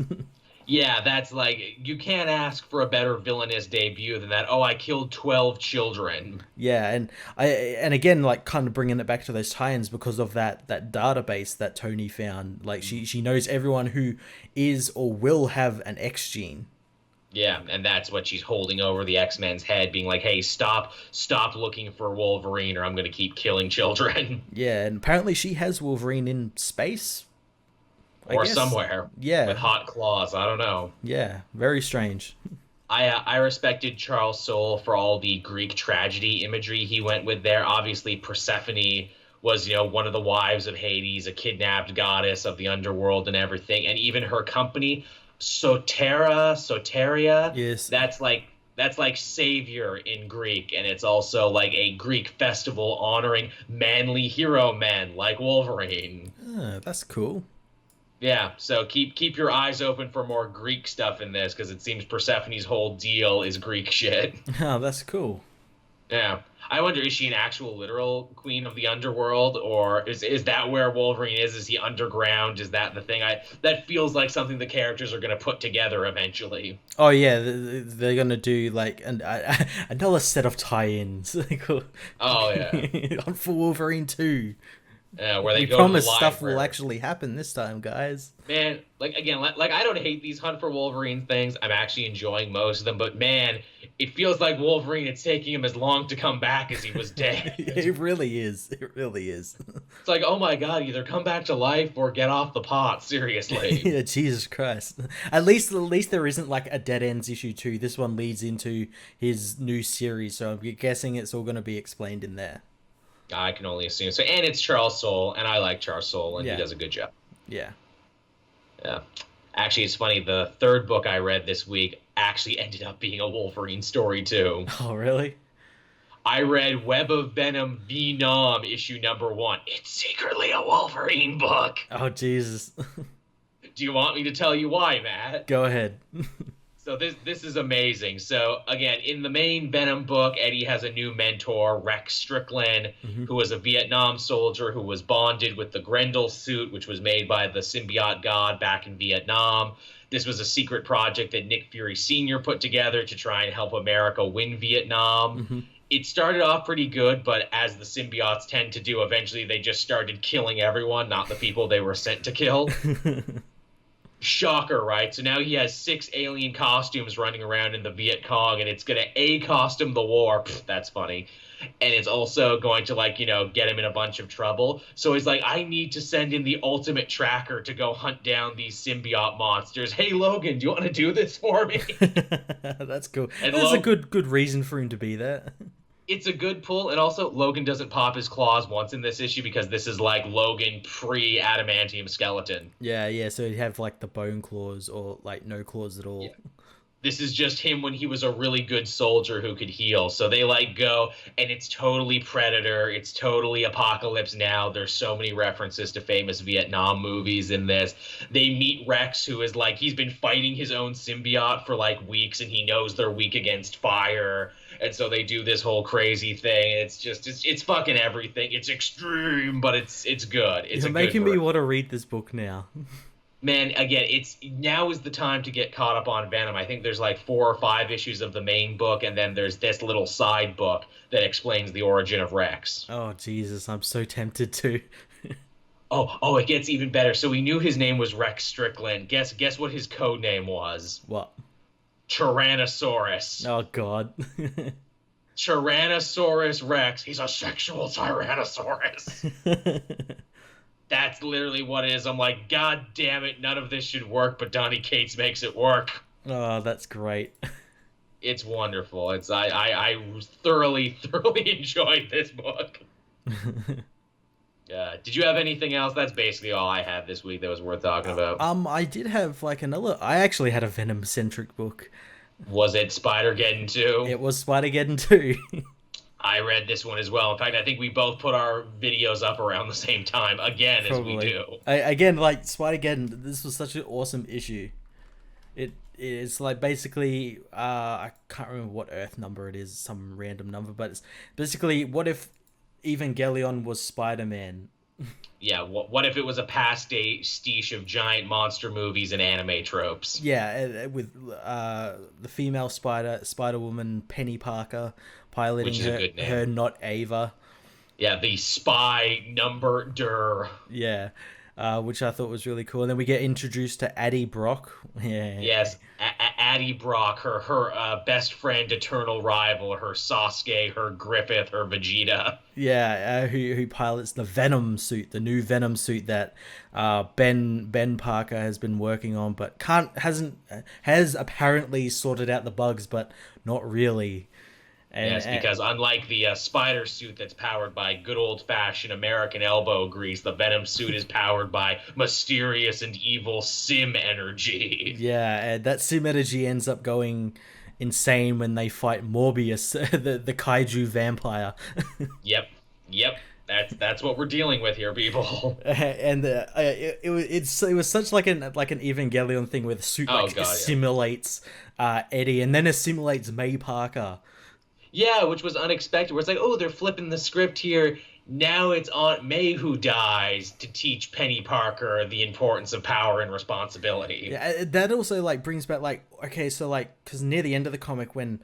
Yeah, that's like, you can't ask for a better villainous debut than that. Oh, I killed 12 children. Yeah, and again, like kind of bringing it back to those tie-ins because of that database that Tony found. Like she knows everyone who is or will have an X gene. Yeah, and that's what she's holding over the X-Men's head, being like, hey, stop looking for Wolverine or I'm going to keep killing children. Yeah, and apparently she has Wolverine in space. I Or guess. somewhere with Yeah, hot claws. I don't know. yeah, very strange. I respected Charles Soule for all the Greek tragedy imagery he went with there. Obviously, Persephone was, one of the wives of Hades, a kidnapped goddess of the underworld and everything. And even her company, Soteria, Yes. that's like savior in Greek, and it's also like a Greek festival honoring manly hero men like Wolverine. Ah, that's cool. Yeah, so keep your eyes open for more Greek stuff in this because it seems Persephone's whole deal is Greek shit. Oh, that's cool. Yeah. I wonder, is she an actual literal queen of the underworld, or is that where Wolverine is? Is he underground? Is that the thing? I that feels like something the characters are going to put together eventually. Oh yeah, they're gonna do like another set of tie-ins. Oh yeah, On for Wolverine 2. where they We go to the promise stuff will library. actually happen this time, guys. Man, like again, like I don't hate these Hunt for Wolverine things. I'm actually enjoying most of them, but man, it feels like Wolverine. It's taking him as long to come back as he was dead. It really is. It really is. It's like, oh my god, either come back to life or get off the pot. Seriously. Yeah, Jesus Christ. At least there isn't like a dead ends issue 2. This one leads into his new series, so I'm guessing it's all going to be explained in there. I can only assume so. And it's Charles Soule, and I like Charles Soule, and he Yeah. does a good job. Yeah. Yeah. Actually, it's funny. The third book I read this week actually ended up being a Wolverine story too. Oh, really? I read Web of Venom Venom issue number 1. It's secretly a Wolverine book. Oh, Jesus. Do you want me to tell you why, Matt? Go ahead. So this is amazing. So again, in the main Venom book, Eddie has a new mentor, Rex Strickland, Mhm. who was a Vietnam soldier who was bonded with the Grendel suit, which was made by the symbiote god back in Vietnam. This was a secret project that Nick Fury Sr. put together to try and help America win Vietnam. Mhm. It started off pretty good, but as the symbiotes tend to do, eventually they just started killing everyone, not the people they were sent to kill. Shocker, right? So now he has 6 alien costumes running around in the Viet Cong, and it's going to A, costume the war. Pfft, that's funny. And it's also going to, like, get him in a bunch of trouble. So he's like, I need to send in the ultimate tracker to go hunt down these symbiote monsters. Hey, Logan, do you want to do this for me? That's cool. And There's a good reason for him to be there. It's a good pull, and also Logan doesn't pop his claws once in this issue because this is like Logan pre-adamantium skeleton. Yeah, yeah. So he'd have like the bone claws or like no claws at Yeah. all. This is just him when he was a really good soldier who could heal. So they like go, and it's totally Predator. It's totally Apocalypse Now. There's so many references to famous Vietnam movies in this. They meet Rex, who is like, he's been fighting his own symbiote for like weeks, and he knows they're weak against fire. And so they do this whole crazy thing. It's fucking everything. It's extreme, but it's good. It's You're a making good me want to read this book now. Man, again, it's now is the time to get caught up on Venom. I think there's like 4 or 5 issues of the main book, and then there's this little side book that explains the origin of Rex. Oh Jesus, I'm so tempted to. Oh, it gets even better. So we knew his name was Rex Strickland. Guess what his code name was? What? Tyrannosaurus. Oh God. Tyrannosaurus Rex. He's a sexual Tyrannosaurus. That's literally what it is. I'm like, God damn it, none of this should work, but Donny Cates makes it work. Oh, that's great. It's wonderful. I thoroughly enjoyed this book. Did you have anything else? That's basically all I had this week that was worth talking about. I did have like another. I actually had a Venom centric book. Was it Spider-Geddon 2? It was Spider-Geddon 2. I read this one as well. In fact, I think we both put our videos up around the same time again, as we do. Again, like Spider-Geddon, this was such an awesome issue. It's like basically I can't remember what Earth number it is, some random number, but it's basically what if Evangelion was Spider-Man. Yeah, what if it was a pastiche of giant monster movies and anime tropes? Yeah, with the female Spider-Woman Penny Parker piloting Which is a good name. her not Ava. Yeah, the spy number der. Yeah, which I thought was really cool. And then we get introduced to Addie Brock. Yeah. Yes, Addie Brock, her best friend, eternal rival, her Sasuke, her Griffith, her Vegeta. Yeah, who pilots the Venom suit, the new Venom suit that Ben Parker has been working on, but has apparently sorted out the bugs, but not really. Yes, because unlike the spider suit that's powered by good old-fashioned American elbow grease, the Venom suit is powered by mysterious and evil sim energy. Yeah, and that sim energy ends up going insane when they fight Morbius, the kaiju vampire. Yep. That's what we're dealing with here, people. And it was such like an Evangelion thing where the suit Oh like god, yeah. assimilates Eddie and then assimilates May Parker. Yeah, which was unexpected. Where it's like, oh, they're flipping the script here. Now it's Aunt May who dies to teach Penny Parker the importance of power and responsibility. Yeah, that also like brings back like okay, so like because near the end of the comic when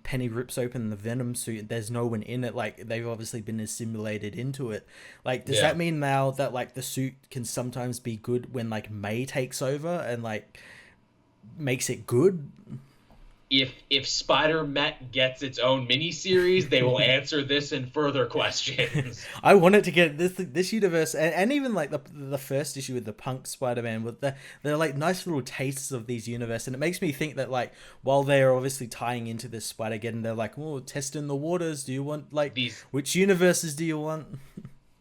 Penny rips open the Venom suit, there's no one in it. Like they've obviously been assimilated into it. Like, does Yeah. that mean now that like the suit can sometimes be good when like May takes over and like makes it good? If Spider-Met gets its own miniseries, they will answer this and further questions. I wanted to get this universe, and even like the first issue with the Punk Spider-Man, with they're like nice little tastes of these universe, and it makes me think that like while they are obviously tying into this Spider-Geddon, they're like, oh, testing the waters. Do you want like These which universes do you want?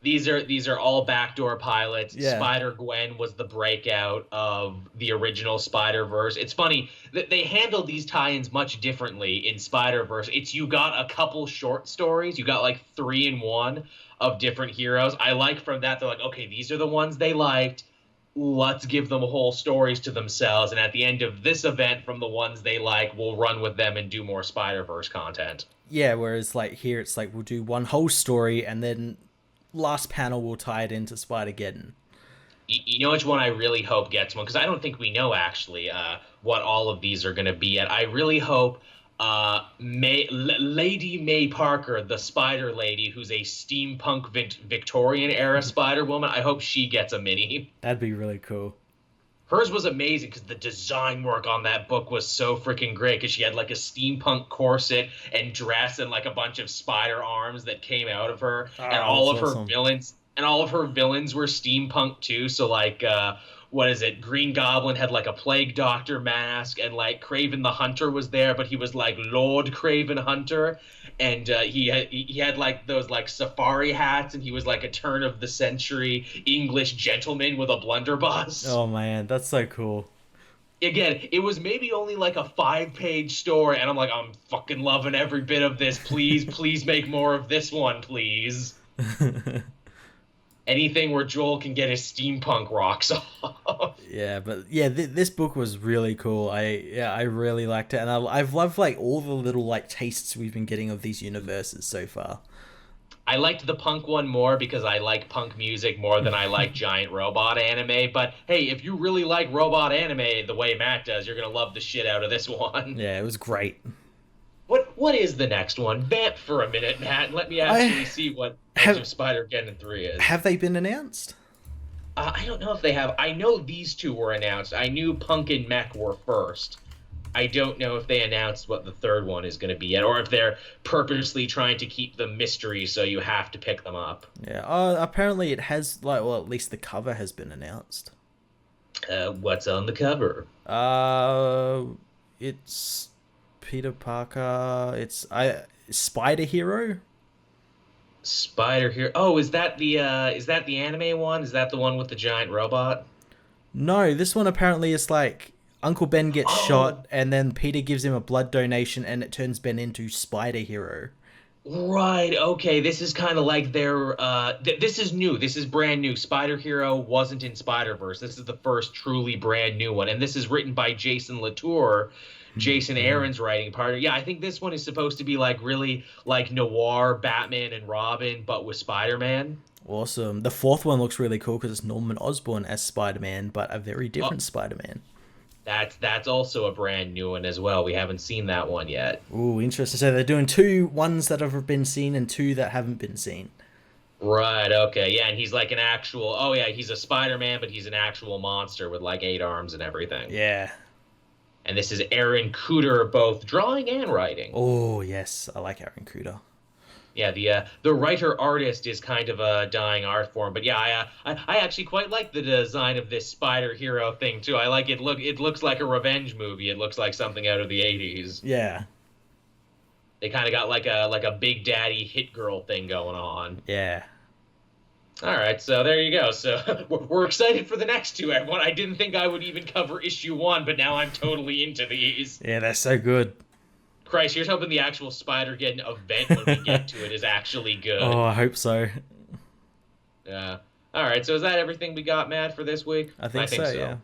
these are all backdoor pilots. Yeah, Spider-Gwen was the breakout of the original Spider-Verse. It's funny that they handled these tie-ins much differently in Spider-Verse. It's you got a couple short stories. You got like 3 in 1 of different heroes. I like from that they're like, okay, these are the ones they liked. Let's give them whole stories to themselves. And at the end of this event, from the ones they like, we'll run with them and do more Spider-Verse content. yeah. Whereas like here, it's like we'll do one whole story, and then last panel we'll tie it into Spider-Geddon. You know which one I really hope gets one? Because I don't think we know actually what all of these are going to be yet. I really hope Lady May Parker, the Spider Lady, who's a steampunk Victorian era Spider Woman, I hope she gets a mini. That'd be really cool. Hers was amazing because the design work on that book was so freaking great because she had like a steampunk corset and dress and like a bunch of spider arms that came out of her, and Oh, that's awesome. all of her villains were steampunk too. So like what is it? Green Goblin had like a plague doctor mask, and like Craven the Hunter was there, but he was like Lord Craven Hunter, and he had like those like safari hats, and he was like a turn of the century English gentleman with a blunderbuss. Oh man, that's so cool. Again, it was maybe only like a 5-page story, and I'm like, I'm fucking loving every bit of this. Please, please make more of this one, please. Anything where Joel can get his steampunk rocks off. Yeah, but yeah, this book was really cool. I really liked it, and I've loved like all the little like tastes we've been getting of these universes so far. I liked the punk one more because I like punk music more than I like giant robot anime. But hey, if you really like robot anime the way Matt does, you're gonna love the shit out of this one. Yeah, it was great. What is the next one? Vamp for a minute, Matt, and let me actually see what Edge of Spider-Geddon 3 is. Have they been announced? I don't know if they have. I know these two were announced. I knew Punk and Mech were first. I don't know if they announced what the third one is going to be yet, or if they're purposely trying to keep them mystery so you have to pick them up. Yeah. Apparently it has like well, at least the cover has been announced. What's on the cover? It's Peter Parker. It's Spider Hero. Spider Hero. Oh, is that the anime one? Is that the one with the giant robot? No, this one apparently is like Uncle Ben gets shot, and then Peter gives him a blood donation, and it turns Ben into Spider Hero. Right. Okay. This is kind of like their. This is new. This is brand new. Spider Hero wasn't in Spider-Verse. This is the first truly brand new one, and this is written by Jason Latour. Jason Aaron's writing partner. Yeah, I think this one is supposed to be like really like noir Batman and Robin, but with Spider-Man. Awesome. The fourth one looks really cool because it's Norman Osborn as Spider-Man, but a very different Spider-Man. That's also a brand new one as well. We haven't seen that one yet. Ooh, interesting. So they're doing two ones that have been seen and two that haven't been seen. Right, okay. Yeah, and he's like an actual. Oh yeah, he's a Spider-Man, but he's an actual monster with like 8 arms and everything. Yeah. And this is Aaron Cooter both drawing and writing. Oh, yes. I like Aaron Cooter. Yeah, the writer artist is kind of a dying art form, but yeah, I actually quite like the design of this Spider Hero thing too. I like it. It looks like a revenge movie. It looks like something out of the 80s. Yeah. They kind of got like a Big Daddy Hit Girl thing going on. Yeah. All right, so there you go. So we're excited for the next two. Everyone, I didn't think I would even cover issue 1, but now I'm totally into these. Yeah, they're so good. Christ, here's hoping the actual Spider-Geddon event when we get to it is actually good. Oh, I hope so. Yeah. All right. So is that everything we got, Matt, for this week? I I think think so. so. Yeah.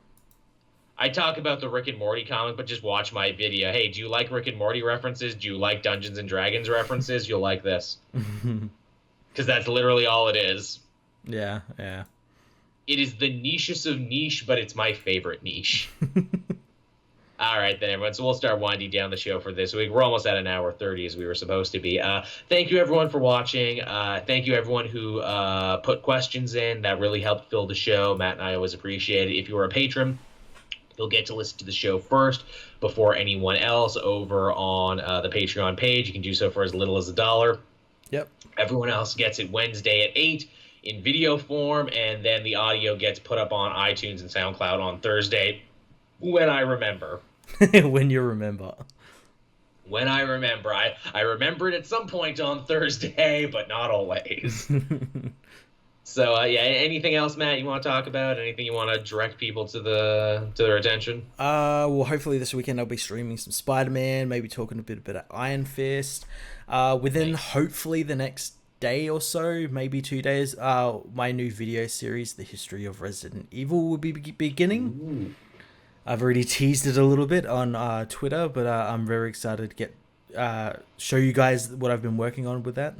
I talk about the Rick and Morty comic, but just watch my video. Hey, do you like Rick and Morty references? Do you like Dungeons and Dragons references? You'll like this. Because that's literally all it is. Yeah. Yeah. It is the nichest of niche, but it's my favorite niche. All right, then, everyone. So we'll start winding down the show for this week. We're almost at an hour 30 as we were supposed to be. Thank you, everyone, for watching. Thank you, everyone who put questions in. That really helped fill the show. Matt and I always appreciate it. If you are a patron, you'll get to listen to the show first before anyone else over on the Patreon page. You can do so for as little as $1. Yep. Everyone else gets it Wednesday at 8 in video form, and then the audio gets put up on iTunes and SoundCloud on Thursday when I remember. When you remember. When I remember. I remember it at some point on Thursday, but not always. So, yeah, anything else, Matt, you want to talk about? Anything you want to direct people to their attention? Well, hopefully this weekend I'll be streaming some Spider-Man, maybe talking a bit about Iron Fist. Within Nice. hopefully the next day or so, maybe 2 days, my new video series, The History of Resident Evil, will be beginning. Ooh. I've already teased it a little bit on Twitter, but I'm very excited to get show you guys what I've been working on with that.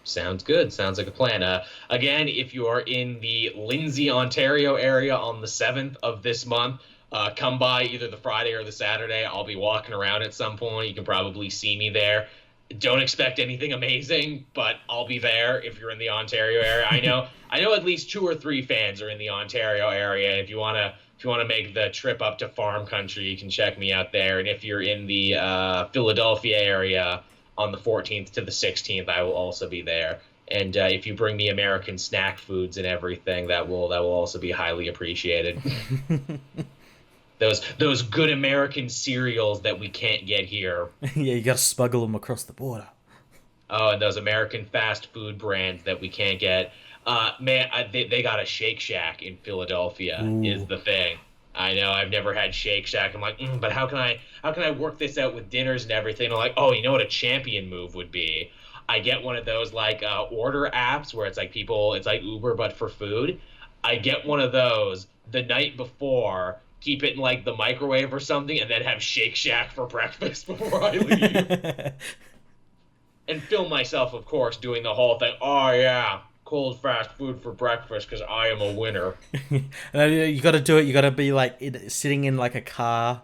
Sounds good. Sounds like a plan. Again, if you are in the Lindsay, Ontario area on the 7th of this month, come by either the Friday or the Saturday. I'll be walking around at some point. You can probably see me there. Don't expect anything amazing, but I'll be there if you're in the Ontario area. I know at least 2 or 3 fans are in the Ontario area. If you want to make the trip up to Farm Country, you can check me out there. And if you're in the Philadelphia area on the 14th to the 16th, I will also be there. And if you bring me American snack foods and everything, that will also be highly appreciated. Those good American cereals that we can't get here. Yeah, you gotta smuggle them across the border. Oh, and those American fast food brands that we can't get. Man, they got a Shake Shack in Philadelphia. Is Ooh. the thing. I know I've never had Shake Shack. I'm like, but how can I work this out with dinners and everything? I'm like, oh, you know what a champion move would be? I get one of those like order apps where it's like it's like Uber but for food. I get one of those the night before, keep it in like the microwave or something, and then have Shake Shack for breakfast before I leave. And film myself, of course, doing the whole thing. Oh yeah, cold fast food for breakfast because I am a winner. And you got to do it. You got to be like sitting in like a car,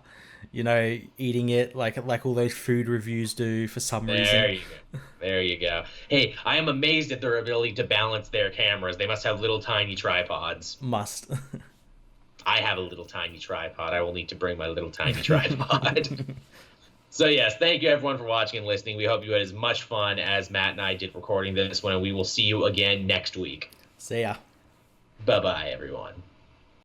eating it like all those food reviews do for some There reason. you go. There you go. Hey, I am amazed at their ability to balance their cameras. They must have little tiny tripods. Must. I have a little tiny tripod. I will need to bring my little tiny tripod. So yes, thank you everyone for watching and listening. We hope you had as much fun as Matt and I did recording this one, and we will see you again next week. See ya. Bye-bye, everyone.